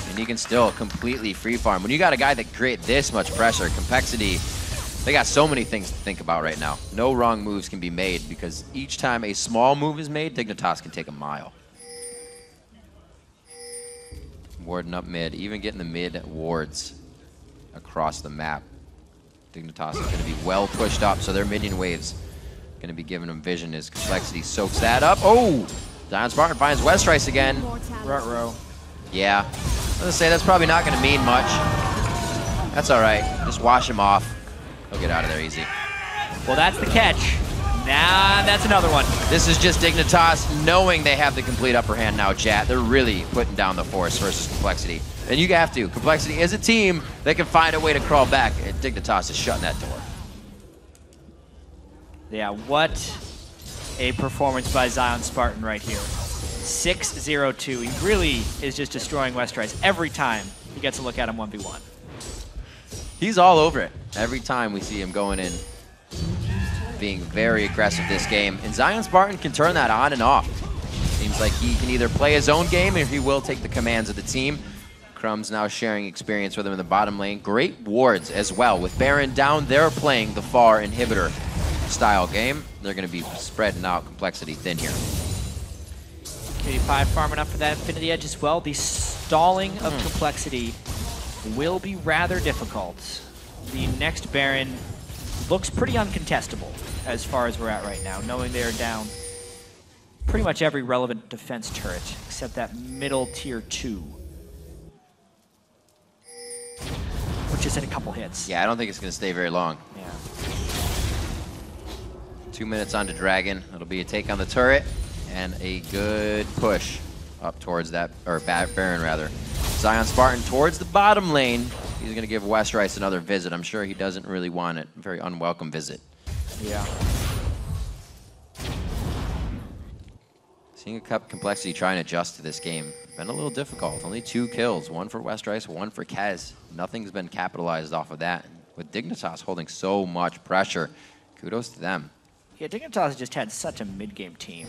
And he can still completely free farm. When you got a guy that create this much pressure, complexity, they got so many things to think about right now. No wrong moves can be made because each time a small move is made, Dignitas can take a mile. Warding up mid, even getting the mid wards across the map. Dignitas is going to be well pushed up, so their minion waves going to be giving them vision as complexity soaks that up. Oh! Zion Spartan finds Westrice again.
Ruh-roh.
Yeah. I was going to say, that's probably not going to mean much. That's all right. Just wash him off. He'll get out of there easy.
Well, that's the catch. Now that's another one.
This is just Dignitas knowing they have the complete upper hand now, chat. They're really putting down the force versus complexity. And you have to. Complexity is a team that can find a way to crawl back, and Dignitas is shutting that door.
Yeah, what a performance by Zion Spartan right here. 6-0-2. He really is just destroying Westrice every time he gets a look at him 1v1.
He's all over it. Every time we see him going in, being very aggressive this game. And Zion Spartan can turn that on and off. Seems like he can either play his own game or he will take the commands of the team. Crumbzz now sharing experience with him in the bottom lane. Great wards as well. With Baron down, they're playing the far inhibitor style game. They're going to be spreading out complexity thin here.
KD5 farming up for that Infinity Edge as well. The stalling of complexity will be rather difficult. The next Baron looks pretty uncontestable as far as we're at right now, knowing they are down pretty much every relevant defense turret except that middle tier 2, which is in a couple hits.
Yeah, I don't think it's going to stay very long.
Yeah.
2 minutes onto Dragon. It'll be a take on the turret and a good push up towards that, or Baron rather. Zion Spartan towards the bottom lane. He's going to give Westrice another visit. I'm sure he doesn't really want it. Very unwelcome visit.
Yeah.
Seeing a Complexity try and adjust to this game. Been a little difficult. Only 2 kills. 1 for Westrice, 1 for KiWiKiD. Nothing's been capitalized off of that. With Dignitas holding so much pressure, kudos to them.
Yeah, Dignitas just had such a mid-game team,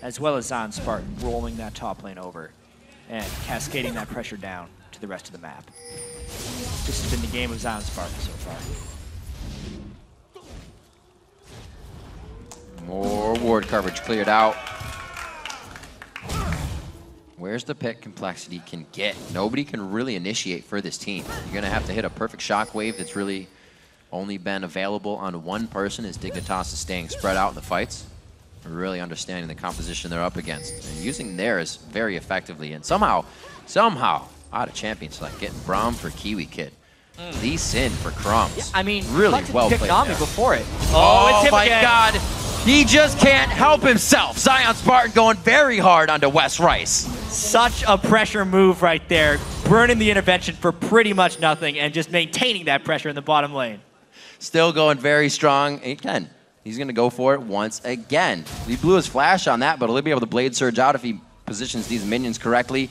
as well as Zion Spartan rolling that top lane over and cascading that pressure down to the rest of the map. This has been the game of Zion Spartan so far.
More ward coverage cleared out. Where's the pick Complexity can get? Nobody can really initiate for this team. You're going to have to hit a perfect shockwave that's really only been available on one person, as Dignitas is staying spread out in the fights. Really understanding the composition they're up against and using theirs very effectively. And somehow, out of champion select, getting Braum for KiWiKiD. Lee Sin for Crumbzz.
Yeah, I mean,
really well played
Nami
there.
before it.
Oh,
it's him
my
again.
God. He just can't help himself. Zion Spartan going very hard onto Westrice.
Such a pressure move right there. Burning the intervention for pretty much nothing and just maintaining that pressure in the bottom lane.
Still going very strong. Again, he's going to go for it once again. He blew his flash on that, but he'll be able to Blade Surge out if he positions these minions correctly.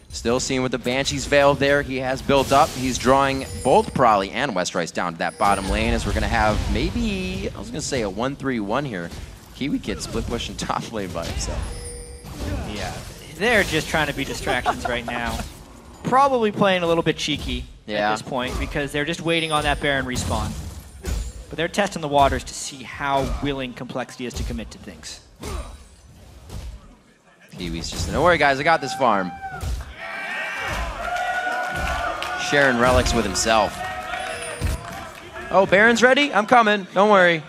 Still seeing with the Banshee's Veil there, he has built up. He's drawing both Prolly and Westrice down to that bottom lane, as we're going to have maybe, I was going to say a 1-3-1 here. KiWiKiD split pushing top lane by himself.
Yeah, they're just trying to be distractions right now. Probably playing a little bit cheeky at this point because they're just waiting on that Baron respawn. But they're testing the waters to see how willing Complexity is to commit to things.
Kiwi's just, don't worry guys, I got this farm. Sharing relics with himself. Oh, Baron's ready? I'm coming. Don't worry.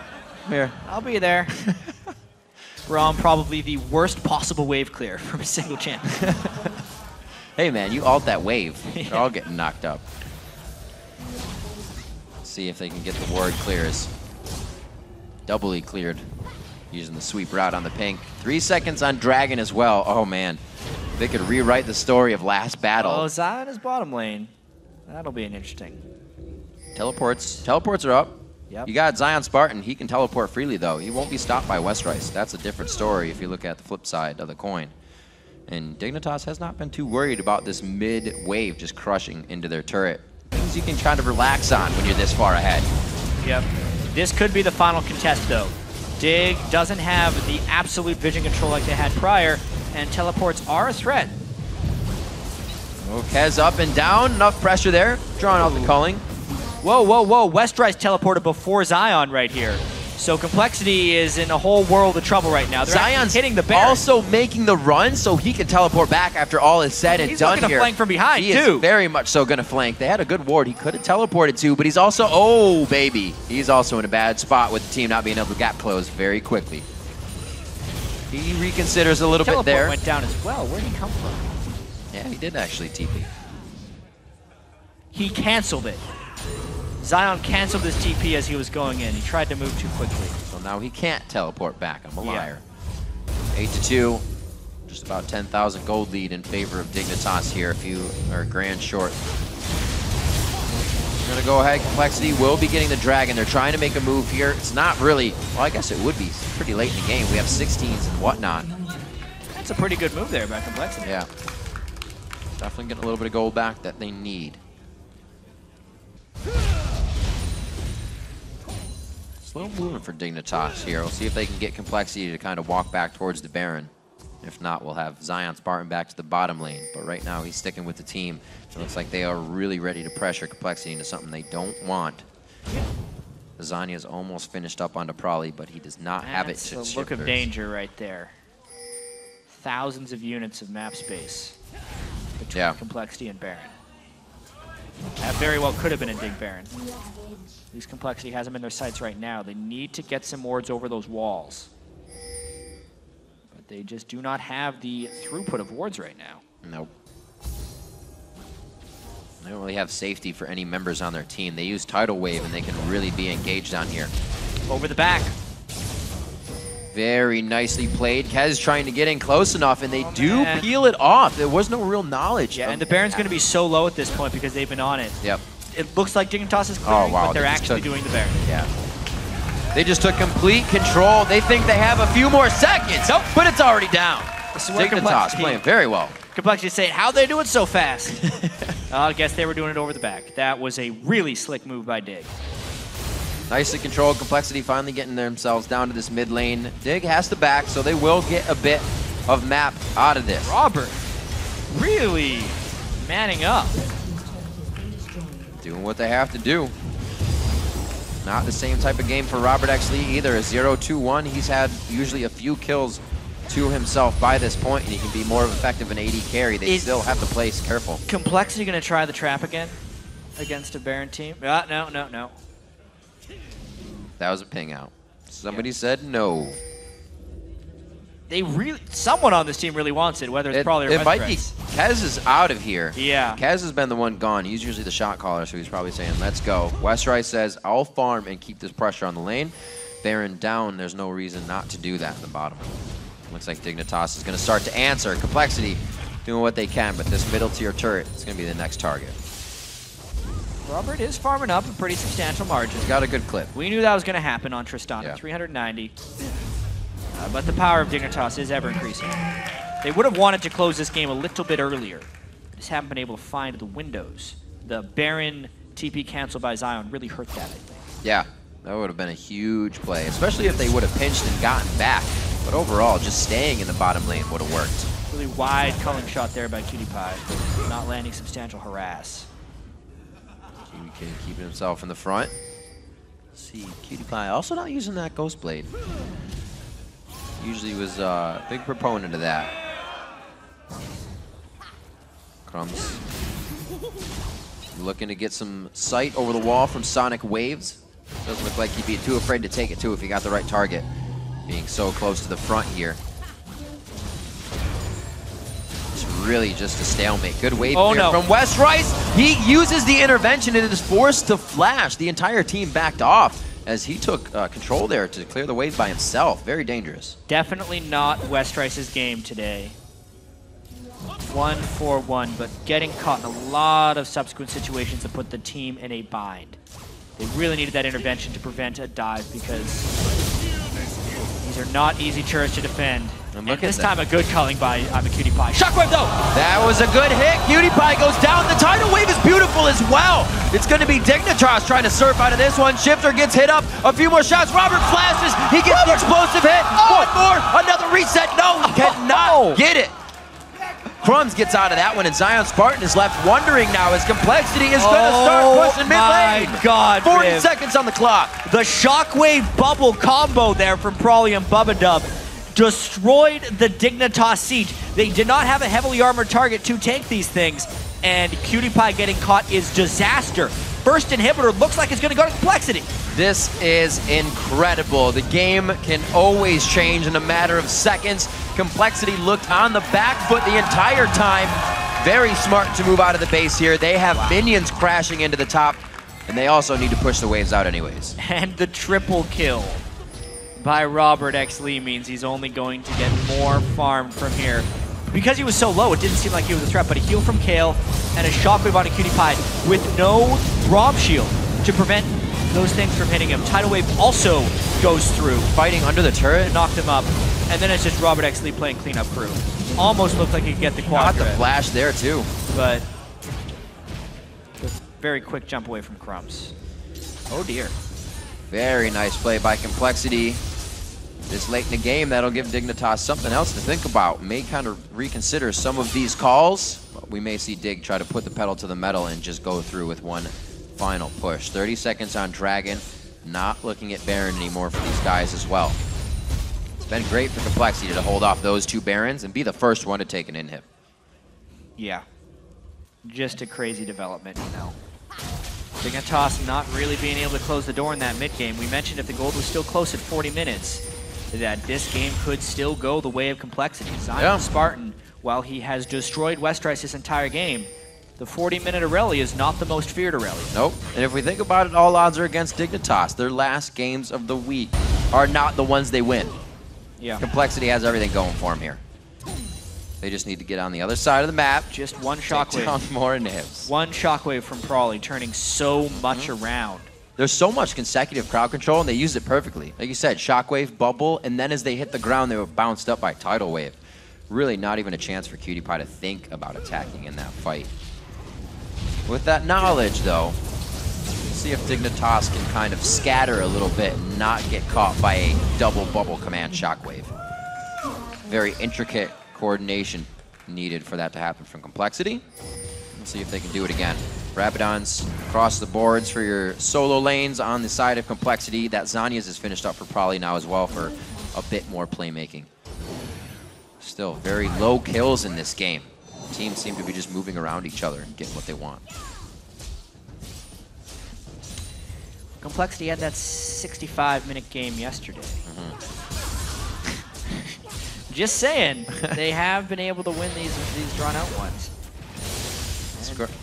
Here.
I'll be there. Braum, probably the worst possible wave clear from a single champion.
Hey man, you ult that wave. They're all getting knocked up. See if they can get the ward clears. Doubly cleared using the sweep route on the pink. 3 seconds on Dragon as well. Oh man, they could rewrite the story of last battle.
Oh, Zion is bottom lane. That'll be an interesting.
Teleports are up.
Yep.
You got Zion Spartan. He can teleport freely though. He won't be stopped by Westrice. That's a different story if you look at the flip side of the coin. And Dignitas has not been too worried about this mid wave just crushing into their turret. Things you can kind of relax on when you're this far ahead.
Yep. This could be the final contest though. Dig doesn't have the absolute vision control like they had prior, and teleports are a threat.
Kez up and down, enough pressure there, drawing out the culling.
Whoa, whoa, whoa, Westrice teleported before Zion right here. So Complexity is in a whole world of trouble right now. They're
Zion's
hitting the Baron.
Also making the run so he can teleport back after all is said and
He's
done
looking
here.
to flank from behind
he
too.
Is very much so going to flank. They had a good ward he could have teleported to, but he's also, oh baby, he's also in a bad spot with the team not being able to gap close very quickly. He reconsiders a little bit there.
Teleport went down as well. Where did he come from?
Yeah, he did actually TP.
He canceled it. Zion canceled his TP as he was going in. He tried to move too quickly.
So now he can't teleport back. I'm a liar. 8-2. Just about 10,000 gold lead in favor of Dignitas here. If you are grand short. We're going to go ahead. Complexity will be getting the Dragon. They're trying to make a move here. It's not really, well, I guess it would be. It's pretty late in the game. We have 16s and whatnot.
That's a pretty good move there by Complexity.
Yeah. Definitely getting a little bit of gold back that they need. Slow moving for Dignitas here. We'll see if they can get Complexity to kind of walk back towards the Baron. If not, we'll have Zion Spartan back to the bottom lane. But right now, he's sticking with the team. It looks like they are really ready to pressure Complexity into something they don't want. Zanya's almost finished up onto Prolly, but he does not have it to
That's a look of danger right there. Thousands of units of map space between Complexity and Baron. That very well could have been a Dig Baron. At least Complexity has them in their sights right now. They need to get some wards over those walls. But they just do not have the throughput of wards right now.
Nope. They don't really have safety for any members on their team. They use Tidal Wave and they can really be engaged on here.
Over the back.
Very nicely played. Kez trying to get in close enough, and they do peel it off. There was no real knowledge.
Yeah, and the Baron's going to be so low at this point because they've been on it.
Yep.
It looks like Dignitas is clearing, but they're actually doing the Baron.
Yeah. They just took complete control. They think they have a few more seconds. Nope, but it's already down. Dignitas playing very well.
Complexity saying, how'd they do it so fast? I guess they were doing it over the back. That was a really slick move by Dig.
Nicely controlled. Complexity finally getting themselves down to this mid lane. Dig has to back, so they will get a bit of map out of this.
Robert really manning up.
Doing what they have to do. Not the same type of game for ROBERTxLEE either. A 0-2-1, he's had usually a few kills to himself by this point, and he can be more effective in AD carry. They still have to play careful.
Complexity going to try the trap again against a Baron team? No.
That was a ping out. Somebody said no.
They really, someone on this team really wants it, whether it's probably
It might be, Kez is out of here.
Yeah.
Kez has been the one gone. He's usually the shot caller, so he's probably saying, let's go. Westrice says, I'll farm and keep this pressure on the lane. Baron down, there's no reason not to do that in the bottom. Looks like Dignitas is going to start to answer. Complexity doing what they can, but this middle tier turret is going to be the next target.
Robert is farming up a pretty substantial margin.
He's got a good clip.
We knew that was going to happen on Tristana,
Yeah.
390. But the power of Dignitas is ever increasing. They would have wanted to close this game a little bit earlier. Just haven't been able to find the windows. The Baron TP canceled by Zion really hurt that, I think.
Yeah, that would have been a huge play, especially if they would have pinched and gotten back. But overall, just staying in the bottom lane would have worked.
Really wide culling shot there by KiWiKiD, not landing substantial harass.
KiWiKiD keeping himself in the front. Let's see, KiWiKiD also not using that Ghost Blade. Usually was a big proponent of that. Crumbzz looking to get some sight over the wall from Sonic Waves. Doesn't look like he'd be too afraid to take it too if he got the right target. Being so close to the front here. It's really just a stalemate. Good wave here from Westrice. He uses the intervention and is forced to flash. The entire team backed off as he took control there to clear the wave by himself. Very dangerous.
Definitely not Westrice's game today. 1-4-1, but getting caught in a lot of subsequent situations that put the team in a bind. They really needed that intervention to prevent a dive because these are not easy turrets to defend. And this time a good culling by Imaqtpie. Shockwave though!
That was a good hit. KiWiKiD goes down. The tidal wave is beautiful as well. It's going to be Dignitas trying to surf out of this one. Shiphtur gets hit up. A few more shots. Robert flashes. He gets the explosive hit. One more. Another reset. No, he cannot get it. Crumbzz gets out of that one, and Zion Spartan is left wondering now as Complexity is going to start pushing mid lane.
My God,
40 seconds on the clock.
The shockwave bubble combo there from Probably and Bubbadub destroyed the Dignitas siege. They did not have a heavily armored target to tank these things, and KiWiKiD getting caught is disaster. First inhibitor looks like it's going to go to Complexity.
This is incredible. The game can always change in a matter of seconds. Complexity looked on the back foot the entire time. Very smart to move out of the base here. They have minions crashing into the top, and they also need to push the waves out anyways.
And the triple kill by ROBERTxLEE means he's only going to get more farm from here. Because he was so low, it didn't seem like he was a threat, but a heal from Kale and a shockwave on a KiWiKiD with no drop shield to prevent those things from hitting him. Tidal wave also goes through.
Fighting under the turret.
Knocked him up. And then it's just ROBERTxLEE playing cleanup crew. Almost looked like he could get the quad.
Got the flash there too.
But very quick jump away from Crumbzz. Oh dear.
Very nice play by Complexity. This late in the game, that'll give Dignitas something else to think about. May kind of reconsider some of these calls, but we may see Dig try to put the pedal to the metal and just go through with one final push. 30 seconds on Dragon. Not looking at Baron anymore for these guys as well. It's been great for Complexity to hold off those two Barons and be the first one to take an inhib.
Yeah. Just a crazy development, you know. Dignitas not really being able to close the door in that mid game. We mentioned if the gold was still close at 40 minutes, that this game could still go the way of complexity. Zion Spartan, while he has destroyed Westrice this entire game, the 40-minute Aurelia is not the most feared Aurelia.
Nope. And if we think about it, all odds are against Dignitas. Their last games of the week are not the ones they win.
Yeah.
Complexity has everything going for them here. They just need to get on the other side of the map.
Just one shockwave.
Take down more nibs.
One shockwave from Prawley, turning so much around.
There's so much consecutive crowd control, and they used it perfectly. Like you said, shockwave, bubble, and then as they hit the ground, they were bounced up by tidal wave. Really not even a chance for KiWiKiD to think about attacking in that fight. With that knowledge, though, we'll see if Dignitas can kind of scatter a little bit and not get caught by a double bubble command shockwave. Very intricate coordination needed for that to happen from Complexity. Let's see if they can do it again. Rabadons across the boards for your solo lanes on the side of Complexity. That Zanyas is finished up for Prawley now as well for a bit more playmaking. Still very low kills in this game. Teams seem to be just moving around each other and getting what they want.
Complexity had that 65-minute game yesterday. Just saying, they have been able to win these drawn-out ones.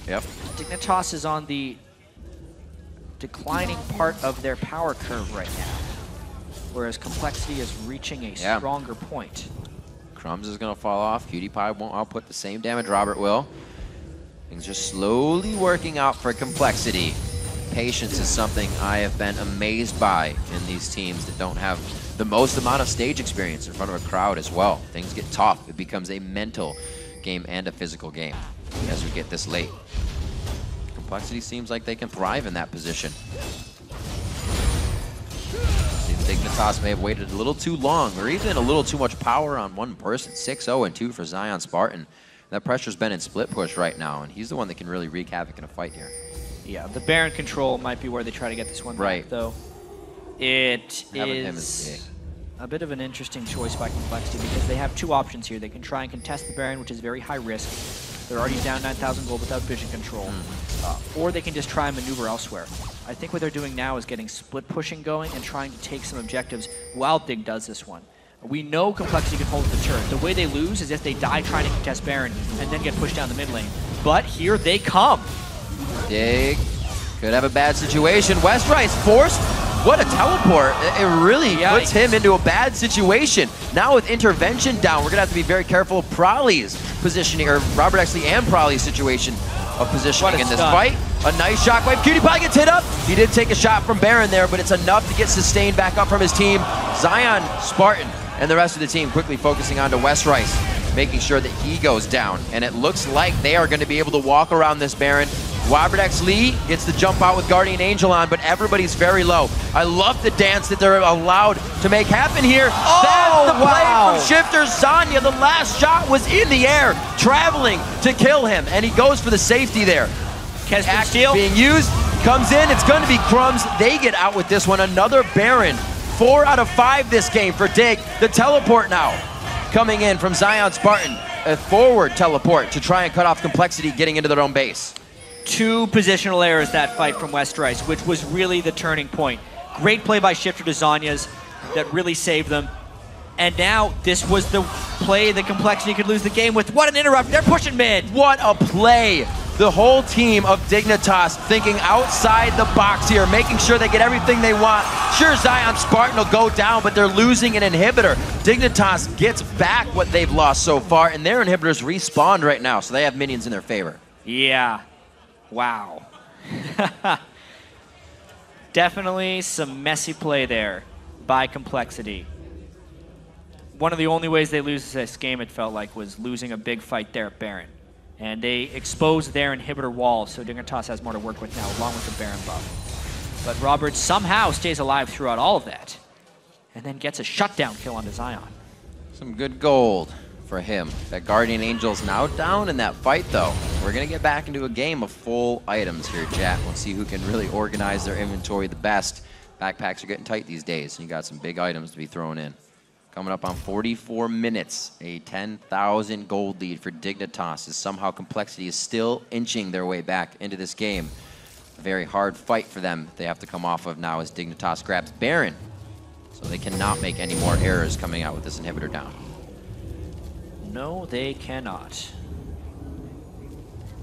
Yep.
Dignitas is on the declining part of their power curve right now, whereas Complexity is reaching a stronger point.
Crumbzz is going to fall off. KiWiKiD won't output the same damage Robert will. Things just slowly working out for Complexity. Patience is something I have been amazed by in these teams that don't have the most amount of stage experience in front of a crowd as well. Things get tough. It becomes a mental game and a physical game as we get this late. Complexity seems like they can thrive in that position. Dignitas may have waited a little too long or even a little too much power on one person. 6-0 and 2 for Zion Spartan. That pressure's been in split push right now, and he's the one that can really wreak havoc in a fight here.
Yeah, the Baron control might be where they try to get this one back, though. It is a bit of an interesting choice by Complexity because they have two options here. They can try and contest the Baron, which is very high risk. They're already down 9,000 gold without vision control. Or they can just try and maneuver elsewhere. I think what they're doing now is getting split pushing going and trying to take some objectives while Dig does this one. We know Complexity can hold the turret. The way they lose is if they die trying to contest Baron and then get pushed down the mid lane. But here they come.
Dig could have a bad situation. Westrice forced. What a teleport. It really puts him into a bad situation. Now with intervention down, we're going to have to be very careful of Prawley's positioning, or ROBERTxLEE and Prawley's situation of positioning in this fight. A nice shockwave. KiWiKiD gets hit up. He did take a shot from Baron there, but it's enough to get sustained back up from his team. Zion, Spartan, and the rest of the team quickly focusing on to Westrice, making sure that he goes down. And it looks like they are going to be able to walk around this Baron. ROBERTxLEE gets the jump out with Guardian Angel on, but everybody's very low. I love the dance that they're allowed to make happen here. That's the play from Shiphtur. Zanya, the last shot was in the air, traveling to kill him, and he goes for the safety there. Axe being used, comes in, it's going to be Crumbzz. They get out with this one. Another Baron. 4 out of 5 this game for Dig. The teleport now coming in from Zion Spartan. A forward teleport to try and cut off Complexity getting into their own base.
2 positional errors that fight from Westrice, which was really the turning point. Great play by Shiphtur to Zanyas that really saved them. And now this was the play that Complexity could lose the game with. What an interrupt. They're pushing mid.
What a play. The whole team of Dignitas thinking outside the box here, making sure they get everything they want. Sure, Zion Spartan will go down, but they're losing an inhibitor. Dignitas gets back what they've lost so far, and their inhibitors respawned right now, so they have minions in their favor.
Yeah. Wow. Definitely some messy play there by Complexity. One of the only ways they lose this game, it felt like, was losing a big fight there at Baron. And they exposed their inhibitor wall, so Dignitas has more to work with now, along with the Baron buff. But Robert somehow stays alive throughout all of that, and then gets a shutdown kill onto Zion.
Some good gold for him. That Guardian Angel's now down in that fight, though. We're going to get back into a game of full items here, chat. We'll see who can really organize their inventory the best. Backpacks are getting tight these days, and you got some big items to be thrown in. Coming up on 44 minutes, a 10,000 gold lead for Dignitas as somehow Complexity is still inching their way back into this game. A very hard fight for them they have to come off of now as Dignitas grabs Baron. So they cannot make any more errors coming out with this inhibitor down.
No, they cannot.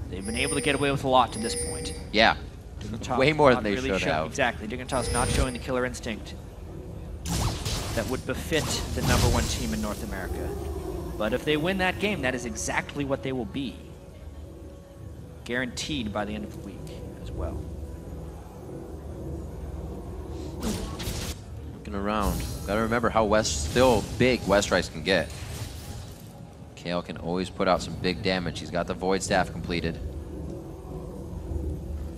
They've been able to get away with a lot to this point.
Yeah,
Dignitas
way more than
not
they
really
should have.
Exactly. Dignitas not showing the killer instinct that would befit the #1 team in North America. But if they win that game, that is exactly what they will be. Guaranteed by the end of the week as well.
Looking around. Gotta remember how still big Westrice can get. KO can always put out some big damage. He's got the Void Staff completed.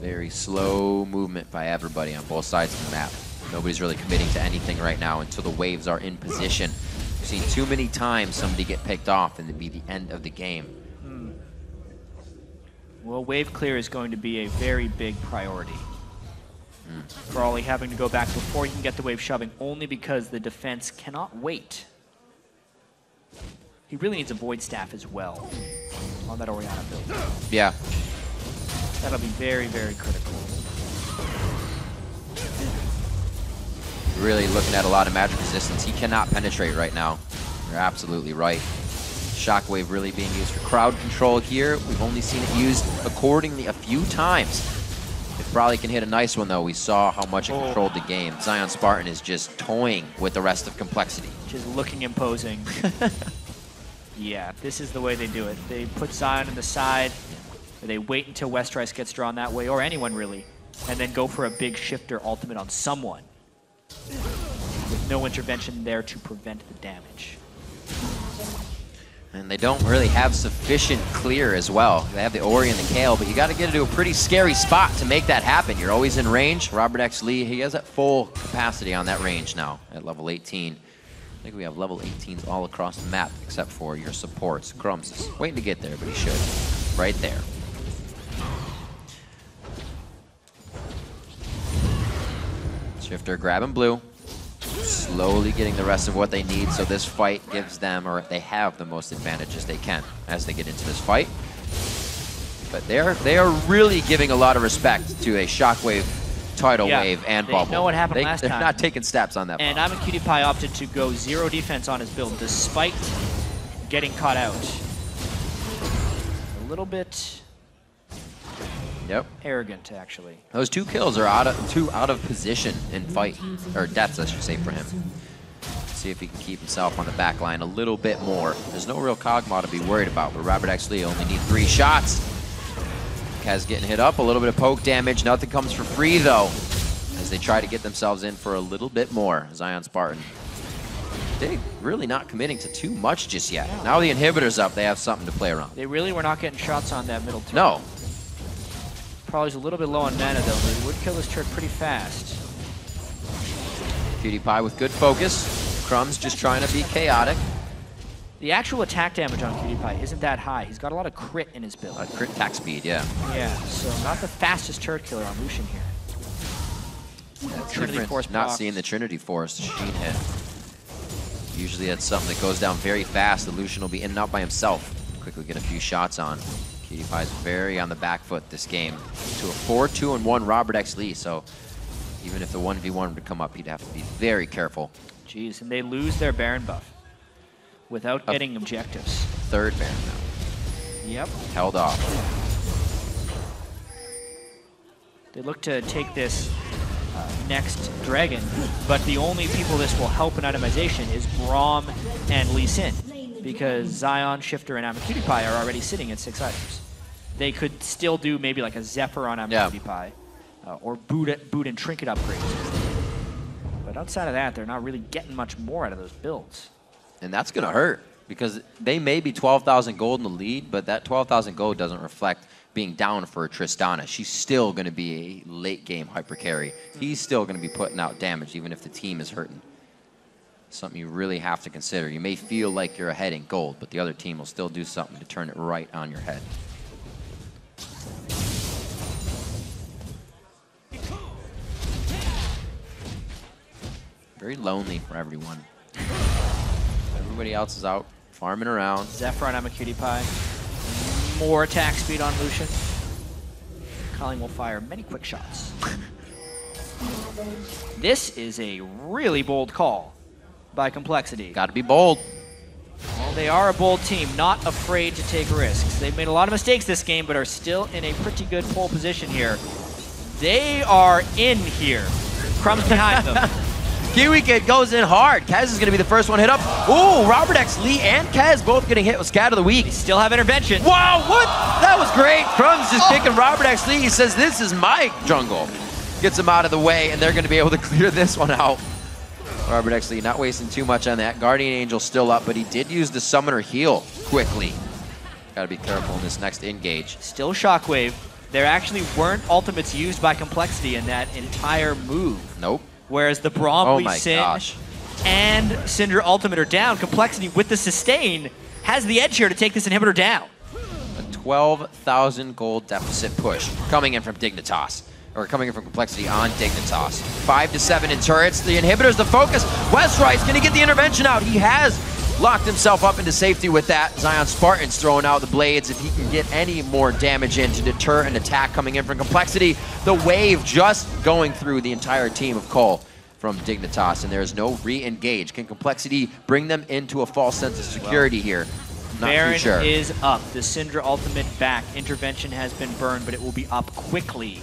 Very slow movement by everybody on both sides of the map. Nobody's really committing to anything right now until the waves are in position. We've seen too many times somebody get picked off and it'd be the end of the game.
Well, wave clear is going to be a very big priority. Brawley having to go back before he can get the wave shoving, only because the defense cannot wait. He really needs a Void Staff as well on that Orianna build.
Yeah.
That'll be very, very critical.
Really looking at a lot of magic resistance. He cannot penetrate right now. You're absolutely right. Shockwave really being used for crowd control here. We've only seen it used accordingly a few times. If Brawley can hit a nice one, though, we saw how much it controlled the game. Zion Spartan is just toying with the rest of Complexity.
Just looking imposing. Yeah, this is the way they do it. They put Zion in the side, or they wait until Westrice gets drawn that way, or anyone really, and then go for a big Shiphtur ultimate on someone, with no intervention there to prevent the damage.
And they don't really have sufficient clear as well. They have the Ori and the KO, but you got to get into a pretty scary spot to make that happen. You're always in range. ROBERTxLEE, he has at full capacity on that range now at level 18. I think we have level 18s all across the map, except for your supports. Crumbzz is waiting to get there, but he should. Right there. Shiphtur grabbing blue. Slowly getting the rest of what they need, so this fight gives them, or they have the most advantages they can as they get into this fight. But they are really giving a lot of respect to a Shockwave, Tidal Wave, and Bubble.
They know what happened last time.
They're not taking steps on that.
And Imaqtpie opted to go 0 defense on his build, despite getting caught out. A little bit arrogant, actually.
Those 2 kills are out of position in fight, or deaths, I should say, for him. See if he can keep himself on the back line a little bit more. There's no real Kog'Maw to be worried about, but ROBERTxLEE only need 3 shots. Kaz getting hit up, a little bit of poke damage. Nothing comes for free, though, as they try to get themselves in for a little bit more. Zion Spartan. They really not committing to too much just yet. Yeah. Now the inhibitor's up, they have something to play around.
They really were not getting shots on that middle turret.
No.
Probably a little bit low on mana, though, but he would kill this turret pretty fast.
PewDiePie with good focus. Crumbzz just trying to be chaotic.
The actual attack damage on PewDiePie isn't that high. He's got a lot of crit in his build.
Crit attack speed, yeah.
Yeah, so not the fastest turret killer on Lucian here.
That's Trinity Force not seeing the Trinity Force Sheen hit. Usually that's something that goes down very fast. The Lucian will be in and out by himself. Quickly get a few shots on. PewDiePie's very on the back foot this game. To a 4-2-1 ROBERTxLEE, so even if the 1v1 would come up, he'd have to be very careful.
Jeez, and they lose their Baron buff without getting objectives.
3rd Baron now.
Yep.
Held off.
They look to take this next Dragon, but the only people this will help in itemization is Braum and Lee Sin, because Zion, Shiphtur, and Imaqtpie are already sitting at 6 items. They could still do maybe like a Zephyr on Imaqtpie, or boot and trinket upgrades. But outside of that, they're not really getting much more out of those builds.
And that's going to hurt, because they may be 12,000 gold in the lead, but that 12,000 gold doesn't reflect being down for a Tristana. She's still going to be a late-game hyper carry. He's still going to be putting out damage, even if the team is hurting. Something you really have to consider. You may feel like you're ahead in gold, but the other team will still do something to turn it right on your head. Very lonely for everyone. Everybody else is out farming around.
Zephyr on Imaqtpie. More attack speed on Lucian. Colleen will fire many quick shots. This is a really bold call by Complexity.
Got to be bold.
Well, they are a bold team, not afraid to take risks. They've made a lot of mistakes this game, but are still in a pretty good pole position here. They are in here. Crumbzz behind them.
KiWiKiD goes in hard. Kez is going to be the first one hit up. Ooh, ROBERTxLEE and Kez both getting hit with Scat of the Week.
They still have intervention.
Wow, what? That was great. Crumbzz just picking ROBERTxLEE. He says, this is my jungle. Gets him out of the way, and they're going to be able to clear this one out. ROBERTxLEE not wasting too much on that. Guardian Angel still up, but he did use the Summoner heal quickly. Got to be careful in this next engage.
Still Shockwave. There actually weren't ultimates used by Complexity in that entire move.
Nope.
Whereas the Braum,
my
Sin,
gosh.
and Syndra ultimate are down. Complexity with the sustain has the edge here to take this inhibitor down.
A 12,000 gold deficit push coming in from Dignitas. Or coming in from Complexity on Dignitas. 5 to 7 in turrets. The inhibitor's the focus. Westrice gonna get the intervention out. He has locked himself up into safety with that. Zion Spartan's throwing out the blades if he can get any more damage in to deter an attack coming in from Complexity. The wave just going through the entire team of COL from Dignitas, and there is no re-engage. Can Complexity bring them into a false sense of security here? Not
Baron
too sure.
is up. The Syndra ultimate back. Intervention has been burned, but it will be up quickly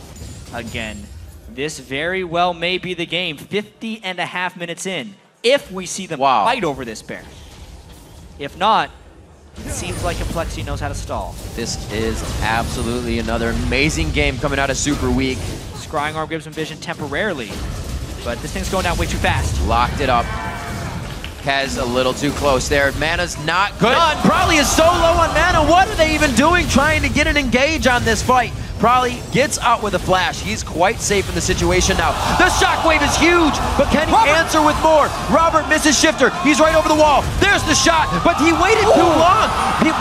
again. This very well may be the game. 50.5 minutes in, if we see them fight over this Baron. If not, it seems like Complexity knows how to stall.
This is absolutely another amazing game coming out of Super Week.
Scrying Arm gives him vision temporarily, but this thing's going down way too fast.
Locked it up. Kez a little too close there. Mana's not good. Probably is so low on mana. What are they even doing trying to get an engage on this fight? Probably gets out with a flash. He's quite safe in the situation now. The shockwave is huge, but can he answer with more? Robert misses Shiphtur. He's right over the wall. There's the shot, but he waited too long.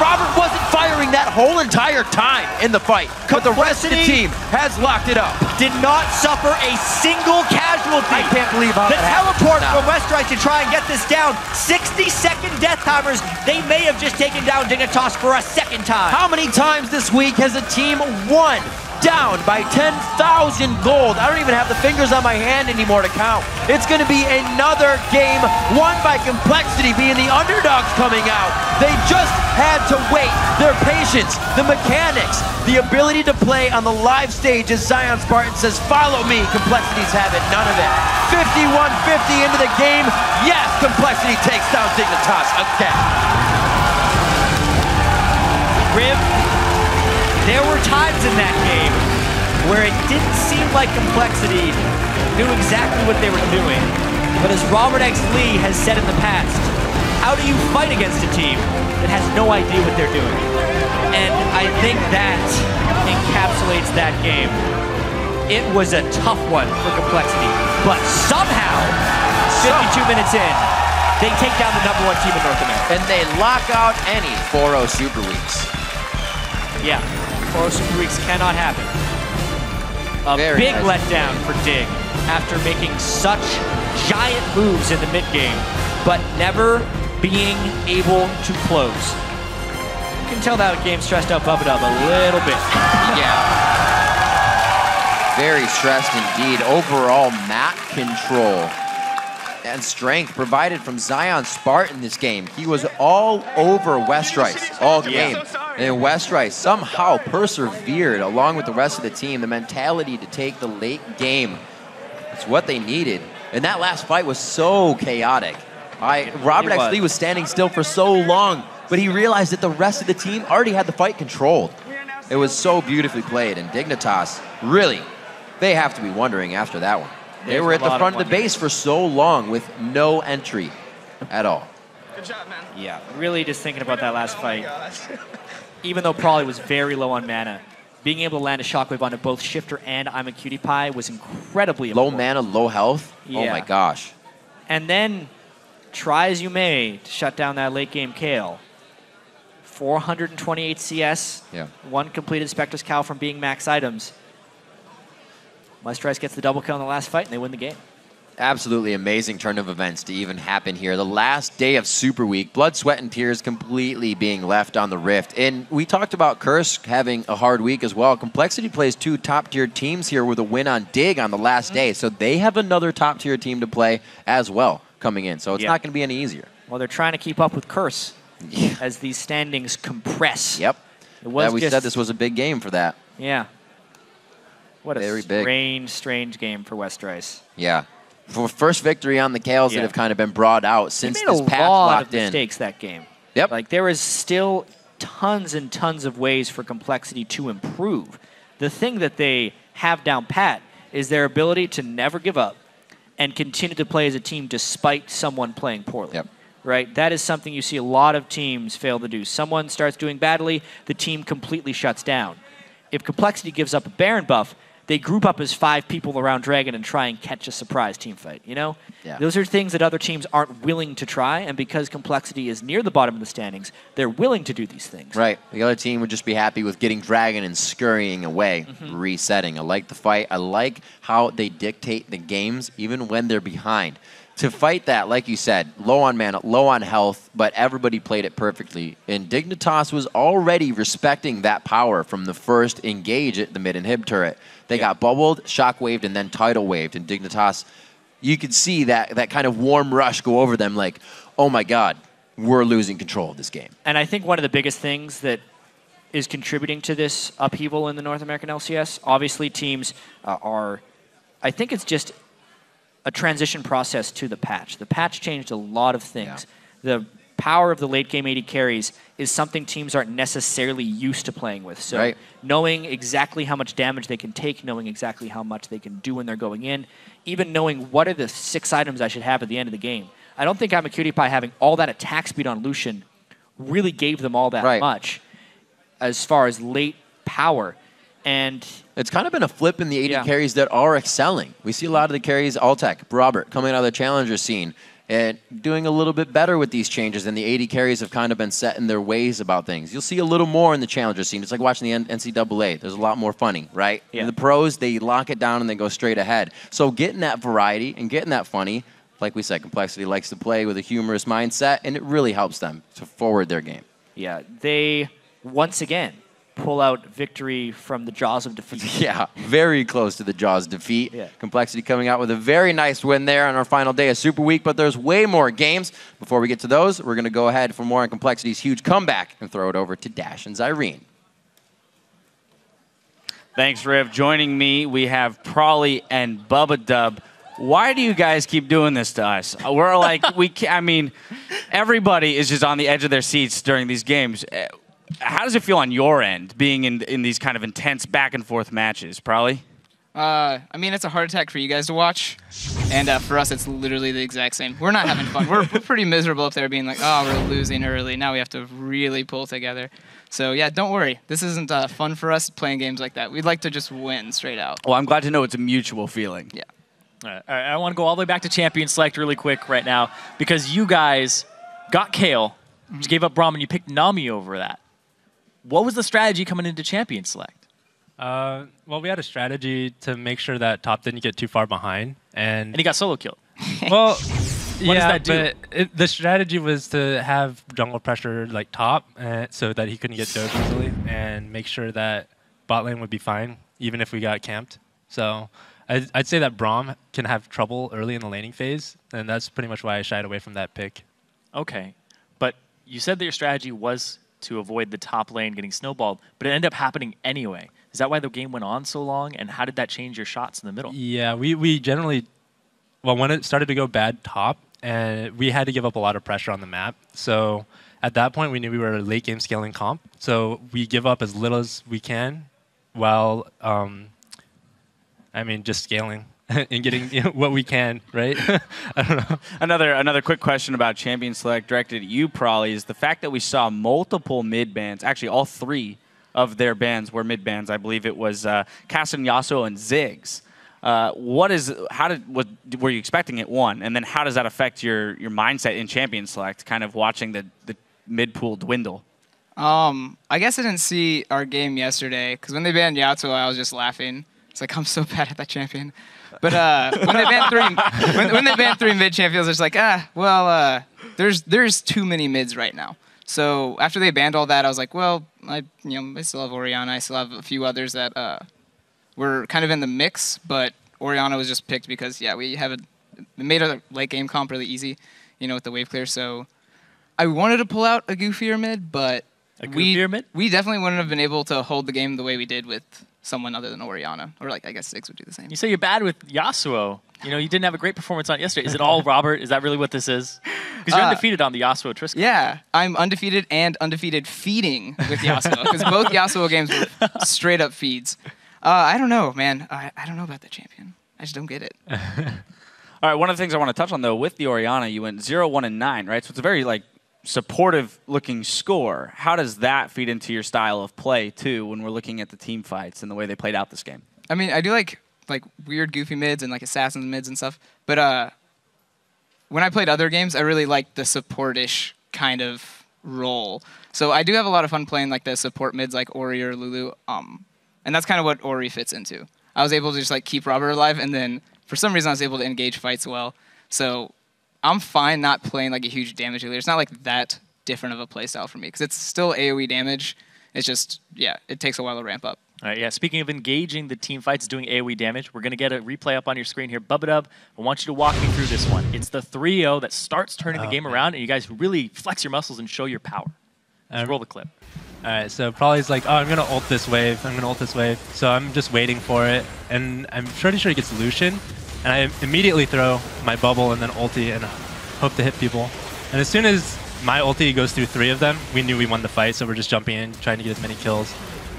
Robert wasn't firing that whole entire time in the fight, but the rest of the team has locked it up.
Did not suffer a single casualty.
I can't believe how
the teleport from
now.
Westrice to try and get this down. 60-second death timers. They may have just taken down Dignitas for a second time.
How many times this week has a team won down by 10,000 gold? I don't even have the fingers on my hand anymore to count. It's going to be another game won by Complexity, being the underdogs coming out. They just had to wait. Their patience, the mechanics, the ability to play on the live stage as Zion Spartan says, follow me. Complexity's having none of it. 51-50 into the game. Yes, Complexity takes down Dignitas again.
Riv, there were times in that game where it didn't seem like Complexity knew exactly what they were doing. But as ROBERTxLEE has said in the past, how do you fight against a team that has no idea what they're doing? And I think that encapsulates that game. It was a tough one for Complexity, but somehow, 52 minutes in, they take down the #1 team in North America.
And they lock out any 4-0 Super Weeks.
Yeah. 4 Super Weeks cannot happen. A big letdown for Dig after making such giant moves in the mid game, but never being able to close. You can tell that game stressed out Bubbadub a little bit.
Yeah. Very stressed indeed. Overall map control and strength provided from Zion Spartan this game. He was all over Westrice all game. And Westrice somehow persevered along with the rest of the team. The mentality to take the late game. It's what they needed. And that last fight was so chaotic. ROBERTxLEE was standing still for so long, but he realized that the rest of the team already had the fight controlled. It was so beautifully played. And Dignitas, really, they have to be wondering after that one. They were at the front of the base for so long with no entry at all.
Good job, man. Yeah, really just thinking about that last fight. Even though Probably was very low on mana, being able to land a shockwave onto both Shiphtur and Imaqtpie was incredibly important.
Low mana, low health?
Yeah.
Oh my gosh.
And then, try as you may to shut down that late game KO. 428 CS, one completed Spectre's Cow from being max items. Westrice gets the double kill in the last fight, and they win the game.
Absolutely amazing turn of events to even happen here. The last day of Super Week, blood, sweat, and tears completely being left on the Rift. And we talked about Curse having a hard week as well. Complexity plays 2 top-tier teams here with a win on Dig on the last day. So they have another top-tier team to play as well coming in. So it's not going to be any easier.
Well, they're trying to keep up with Curse as these standings compress.
Yep. We
just
said this was a big game for that.
Yeah. What a
Very big.
strange game for Westrice.
Yeah. For first victory on the KOLs that have kind of been brought out since this patch locked in.
They made a lot of mistakes that game.
Yep.
Like, there is still tons and tons of ways for Complexity to improve. The thing that they have down pat is their ability to never give up and continue to play as a team despite someone playing poorly.
Yep.
Right? That is something you see a lot of teams fail to do. Someone starts doing badly, the team completely shuts down. If Complexity gives up a Baron buff, they group up as 5 people around Dragon and try and catch a surprise team fight, you know?
Yeah.
Those are things that other teams aren't willing to try, and because Complexity is near the bottom of the standings, they're willing to do these things.
Right. The other team would just be happy with getting Dragon and scurrying away, resetting. I like the fight. I like how they dictate the games even when they're behind. To fight that, like you said, low on mana, low on health, but everybody played it perfectly. And Dignitas was already respecting that power from the first engage at the mid-inhib turret. They got bubbled, shockwaved, and then tidal waved. And Dignitas, you could see that kind of warm rush go over them like, oh my god, we're losing control of this game.
And I think one of the biggest things that is contributing to this upheaval in the North American LCS, obviously teams are, I think it's just a transition process to the patch. The patch changed a lot of things. Yeah. The power of the late game AD carries is something teams aren't necessarily used to playing with. So knowing exactly how much damage they can take, knowing exactly how much they can do when they're going in, even knowing what are the 6 items I should have at the end of the game. I don't think Imaqtpie having all that attack speed on Lucian really gave them all that much as far as late power. And
it's kind of been a flip in the AD carries that are excelling. We see a lot of the carries, Altec, Robert, coming out of the challenger scene and doing a little bit better with these changes, and the AD carries have kind of been set in their ways about things. You'll see a little more in the challenger scene. It's like watching the NCAA. There's a lot more funny, right? Yeah. The pros, they lock it down and they go straight ahead. So getting that variety and getting that funny, like we said, Complexity likes to play with a humorous mindset, and it really helps them to forward their game.
Yeah, they, once again, pull out victory from the jaws of defeat.
Yeah, very close to the jaws of defeat. Yeah. Complexity coming out with a very nice win there on our final day of Super Week, but there's way more games. Before we get to those, we're going to go ahead for more on Complexity's huge comeback and throw it over to Dash and Zyrene.
Thanks, Riv. Joining me, we have Prolly and Bubbadub. Why do you guys keep doing this to us? We're like, I mean, everybody is just on the edge of their seats during these games. How does it feel on your end, being in these kind of intense back-and-forth matches, Prolly?
I mean, it's a heart attack for you guys to watch, and for us, it's literally the exact same. We're not having fun. We're pretty miserable up there being like, oh, we're losing early. Now we have to really pull together. So, yeah, don't worry. This isn't fun for us playing games like that. We'd like to just win straight out.
Well, I'm glad to know it's a mutual feeling.
Yeah.
All right, I want to go all the way back to Champion Select really quick right now, because you guys got Kale, just gave up Braum, and you picked Nami over that. What was the strategy coming into Champion Select?
Well, we had a strategy to make sure that top didn't get too far behind. And
he got solo killed.
Well,
what does that do?
But the strategy was to have jungle pressure like top so that he couldn't get dove easily and make sure that bot lane would be fine, even if we got camped. So I'd say that Braum can have trouble early in the laning phase, and that's pretty much why I shied away from that pick.
Okay, but you said that your strategy was to avoid the top lane getting snowballed, but it ended up happening anyway. Is that why the game went on so long, and how did that change your shots in the middle?
Yeah, we generally, well, when it started to go bad top, and we had to give up a lot of pressure on the map. So at that point, we knew we were a late game scaling comp, so we give up as little as we can while, I mean, just scaling and getting what we can, right? I don't know.
Another quick question about Champion Select directed at you, Prolly, is the fact that we saw multiple mid bans. Actually, all 3 of their bans were mid bans. I believe it was Cassin, Yasuo, and Ziggs. Were you expecting it? One, and then how does that affect your mindset in Champion Select? Kind of watching the mid pool dwindle.
I guess I didn't see our game yesterday because when they banned Yasuo, I was just laughing. It's like, I'm so bad at that champion. But when they banned 3 mid champions, it's like, there's too many mids right now. So after they banned all that, I was like, well, I still have Orianna. I still have a few others that were kind of in the mix, but Orianna was just picked because, we made a late game comp really easy, with the wave clear. So I wanted to pull out a goofier mid, but we definitely wouldn't have been able to hold the game the way we did with someone other than Orianna. Or, I guess Ziggs would do the same.
You say you're bad with Yasuo. You didn't have a great performance on it yesterday. Is it all Robert? Is that really what this is? Because you're undefeated on the Yasuo Trisk.
Yeah, I'm undefeated and undefeated feeding with Yasuo. Because both Yasuo games were straight up feeds. I don't know, man. I don't know about that champion. I just don't get it.
All right, one of the things I want to touch on, though, with the Orianna, you went 0-1 and 9, right? So it's a very, supportive-looking score. How does that feed into your style of play, too, when we're looking at the team fights and the way they played out this game?
I mean, I do like weird, goofy mids and, assassins mids and stuff. But when I played other games, I really liked the support-ish kind of role. So I do have a lot of fun playing, the support mids like Ori or Lulu. And that's kind of what Ori fits into. I was able to just, keep Robert alive, and then for some reason I was able to engage fights well. So I'm fine not playing, a huge damage dealer. It's not, that different of a playstyle for me, because it's still AoE damage. It's just, it takes a while to ramp up.
All right, speaking of engaging the team fights, doing AoE damage, we're going to get a replay up on your screen here. Bubbadub, I want you to walk me through this one. It's the 3-0 that starts turning the game around, and you guys really flex your muscles and show your power. Let's roll the clip.
All right, so Probably's like, I'm going to ult this wave. So I'm just waiting for it, and I'm pretty sure he gets Lucian, and I immediately throw my bubble and then ulti and hope to hit people. And as soon as my ulti goes through 3 of them, we knew we won the fight, so we're just jumping in, trying to get as many kills.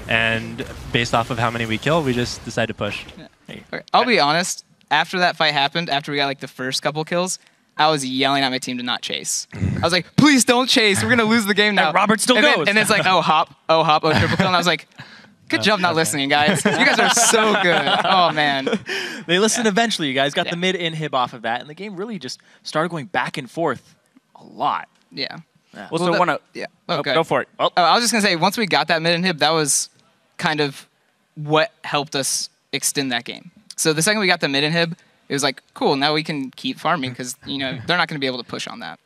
And based off of how many we kill, we just decide to push.
Yeah. Okay. I'll be honest, after that fight happened, after we got the first couple kills, I was yelling at my team to not chase. I was like, please don't chase. We're going to lose the game now.
And Robert still goes.
And it's like, oh, hop, oh, triple kill. And I was like, good job not listening, guys. You guys are so good. Oh, man.
They listened eventually. You guys got the mid inhib off of that, and the game really just started going back and forth a lot.
Yeah.
Well, so go for it.
Oh, I was just going to say, once we got that mid inhib, that was kind of what helped us extend that game. So the second we got the mid inhib, it was like, cool, now we can keep farming because, they're not going to be able to push on that.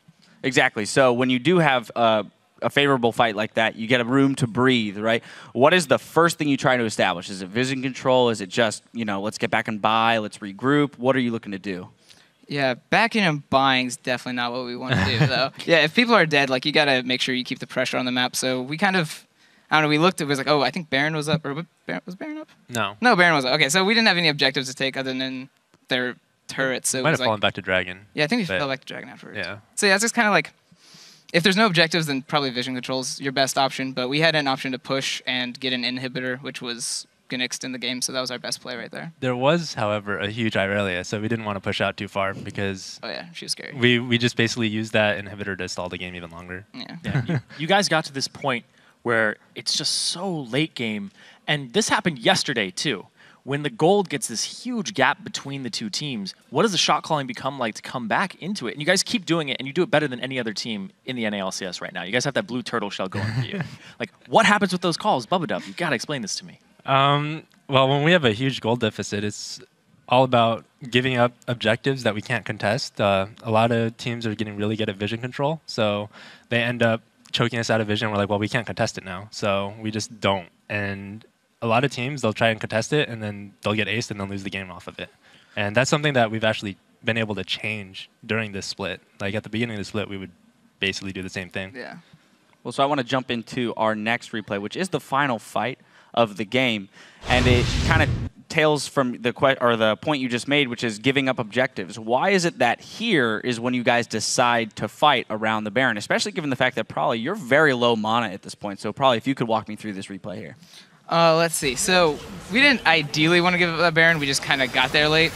Exactly. So when you do have a favorable fight like that, you get a room to breathe, right? What is the first thing you try to establish? Is it vision control? Is it just, let's get back and buy, let's regroup? What are you looking to do?
Yeah, backing and buying is definitely not what we want to do, though. Yeah, if people are dead, you got to make sure you keep the pressure on the map. So we kind of, I don't know, we looked, it was like, oh, I think Baron was up. Or was Baron up?
No.
No, Baron was up. Okay, so we didn't have any objectives to take other than their turrets. So
might have fallen back to Dragon.
Yeah, I think we fell back to Dragon afterwards.
Yeah.
So yeah, it's just kind of if there's no objectives, then probably vision control is your best option. But we had an option to push and get an inhibitor, which was going to extend the game. So that was our best play right there.
There was, however, a huge Irelia, so we didn't want to push out too far because
oh yeah, she was scary.
We just basically used that inhibitor to stall the game even longer.
Yeah.
You guys got to this point where it's just so late game, and this happened yesterday too. When the gold gets this huge gap between the two teams, what does the shot calling become like to come back into it? And you guys keep doing it, and you do it better than any other team in the NA LCS right now. You guys have that blue turtle shell going for you. What happens with those calls? Bubbadub, you got to explain this to me.
Well, when we have a huge gold deficit, it's all about giving up objectives that we can't contest. A lot of teams are getting really good at vision control, so they end up choking us out of vision. We're like, well, we can't contest it now, so we just don't. And a lot of teams, they'll try and contest it, and then they'll get aced, and they'll lose the game off of it. And that's something that we've actually been able to change during this split. At the beginning of the split, we would basically do the same thing.
Yeah.
Well, so I want to jump into our next replay, which is the final fight of the game. And it kind of tails from the point you just made, which is giving up objectives. Why is it that here is when you guys decide to fight around the Baron, especially given the fact that probably you're very low mana at this point? So probably if you could walk me through this replay here.
Let's see. So we didn't ideally want to give up that Baron. We just kind of got there late.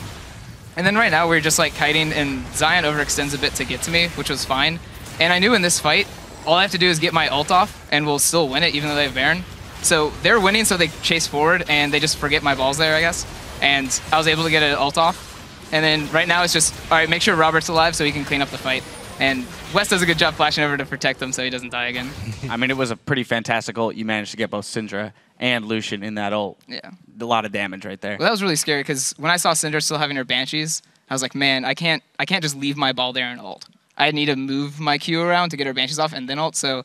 And then right now we're just kiting, and Zion overextends a bit to get to me, which was fine. And I knew in this fight, all I have to do is get my ult off, and we'll still win it, even though they have Baron. So they're winning, so they chase forward, and they just forget my balls there, I guess. And I was able to get an ult off. And then right now it's just, all right, make sure Robert's alive so he can clean up the fight. And Wes does a good job flashing over to protect him so he doesn't die again.
I mean, it was a pretty fantastic ult. You managed to get both Syndra and Lucian in that ult.
Yeah.
A lot of damage right there.
Well, that was really scary because when I saw Syndra still having her Banshees, I was like, man, I can't just leave my ball there and ult. I need to move my Q around to get her Banshees off and then ult. So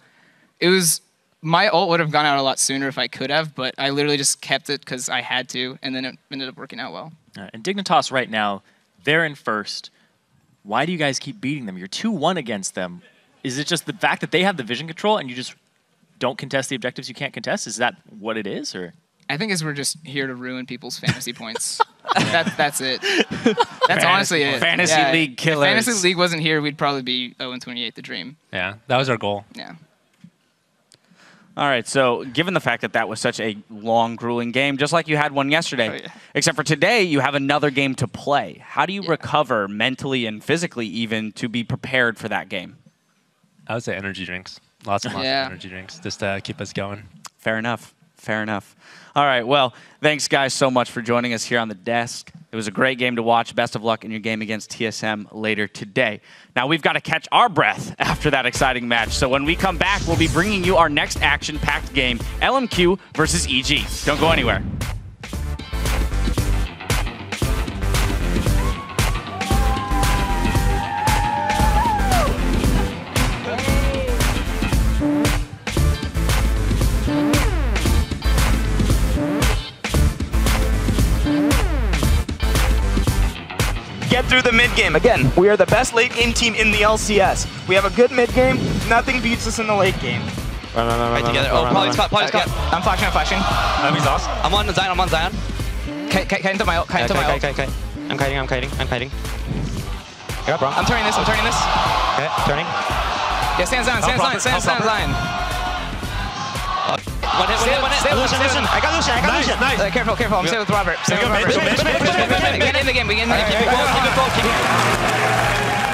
it was, my ult would have gone out a lot sooner if I could have, but I literally just kept it because I had to, and then it ended up working out well.
And Dignitas right now, they're in first. Why do you guys keep beating them? You're 2-1 against them. Is it just the fact that they have the vision control and you just don't contest the objectives you can't contest? Is that what it is, or?
I think we're just here to ruin people's fantasy points. That's it. That's honestly it.
Fantasy League killers.
If Fantasy League wasn't here, we'd probably be 0-28, the dream.
Yeah, that was our goal.
Yeah.
All right, so given the fact that that was such a long, grueling game, just like you had one yesterday, except for today, you have another game to play. How do you recover mentally and physically even to be prepared for that game?
I would say energy drinks. Lots and lots of energy drinks just to keep us going.
Fair enough. Fair enough. All right, well, thanks, guys, so much for joining us here on the desk. It was a great game to watch. Best of luck in your game against TSM later today. Now, we've got to catch our breath after that exciting match. So when we come back, we'll be bringing you our next action-packed game, LMQ versus EG. Don't go anywhere.
Get through the mid game. Again, we are the best late game team in the LCS. We have a good mid game. Nothing beats us in the late game.
Right together. Oh, probably Scott.
I'm flashing.
He's awesome.
I'm on Zion.
Kite into my ult.
Okay. I'm kiting. Here up, bro.
I'm turning this.
Okay, turning.
Yeah, stand Zion.
One hit. Lucian. I got Lucian.
Nice. Careful. I'm staying with Robert.
Bitch.
We get in the game.
Keep it.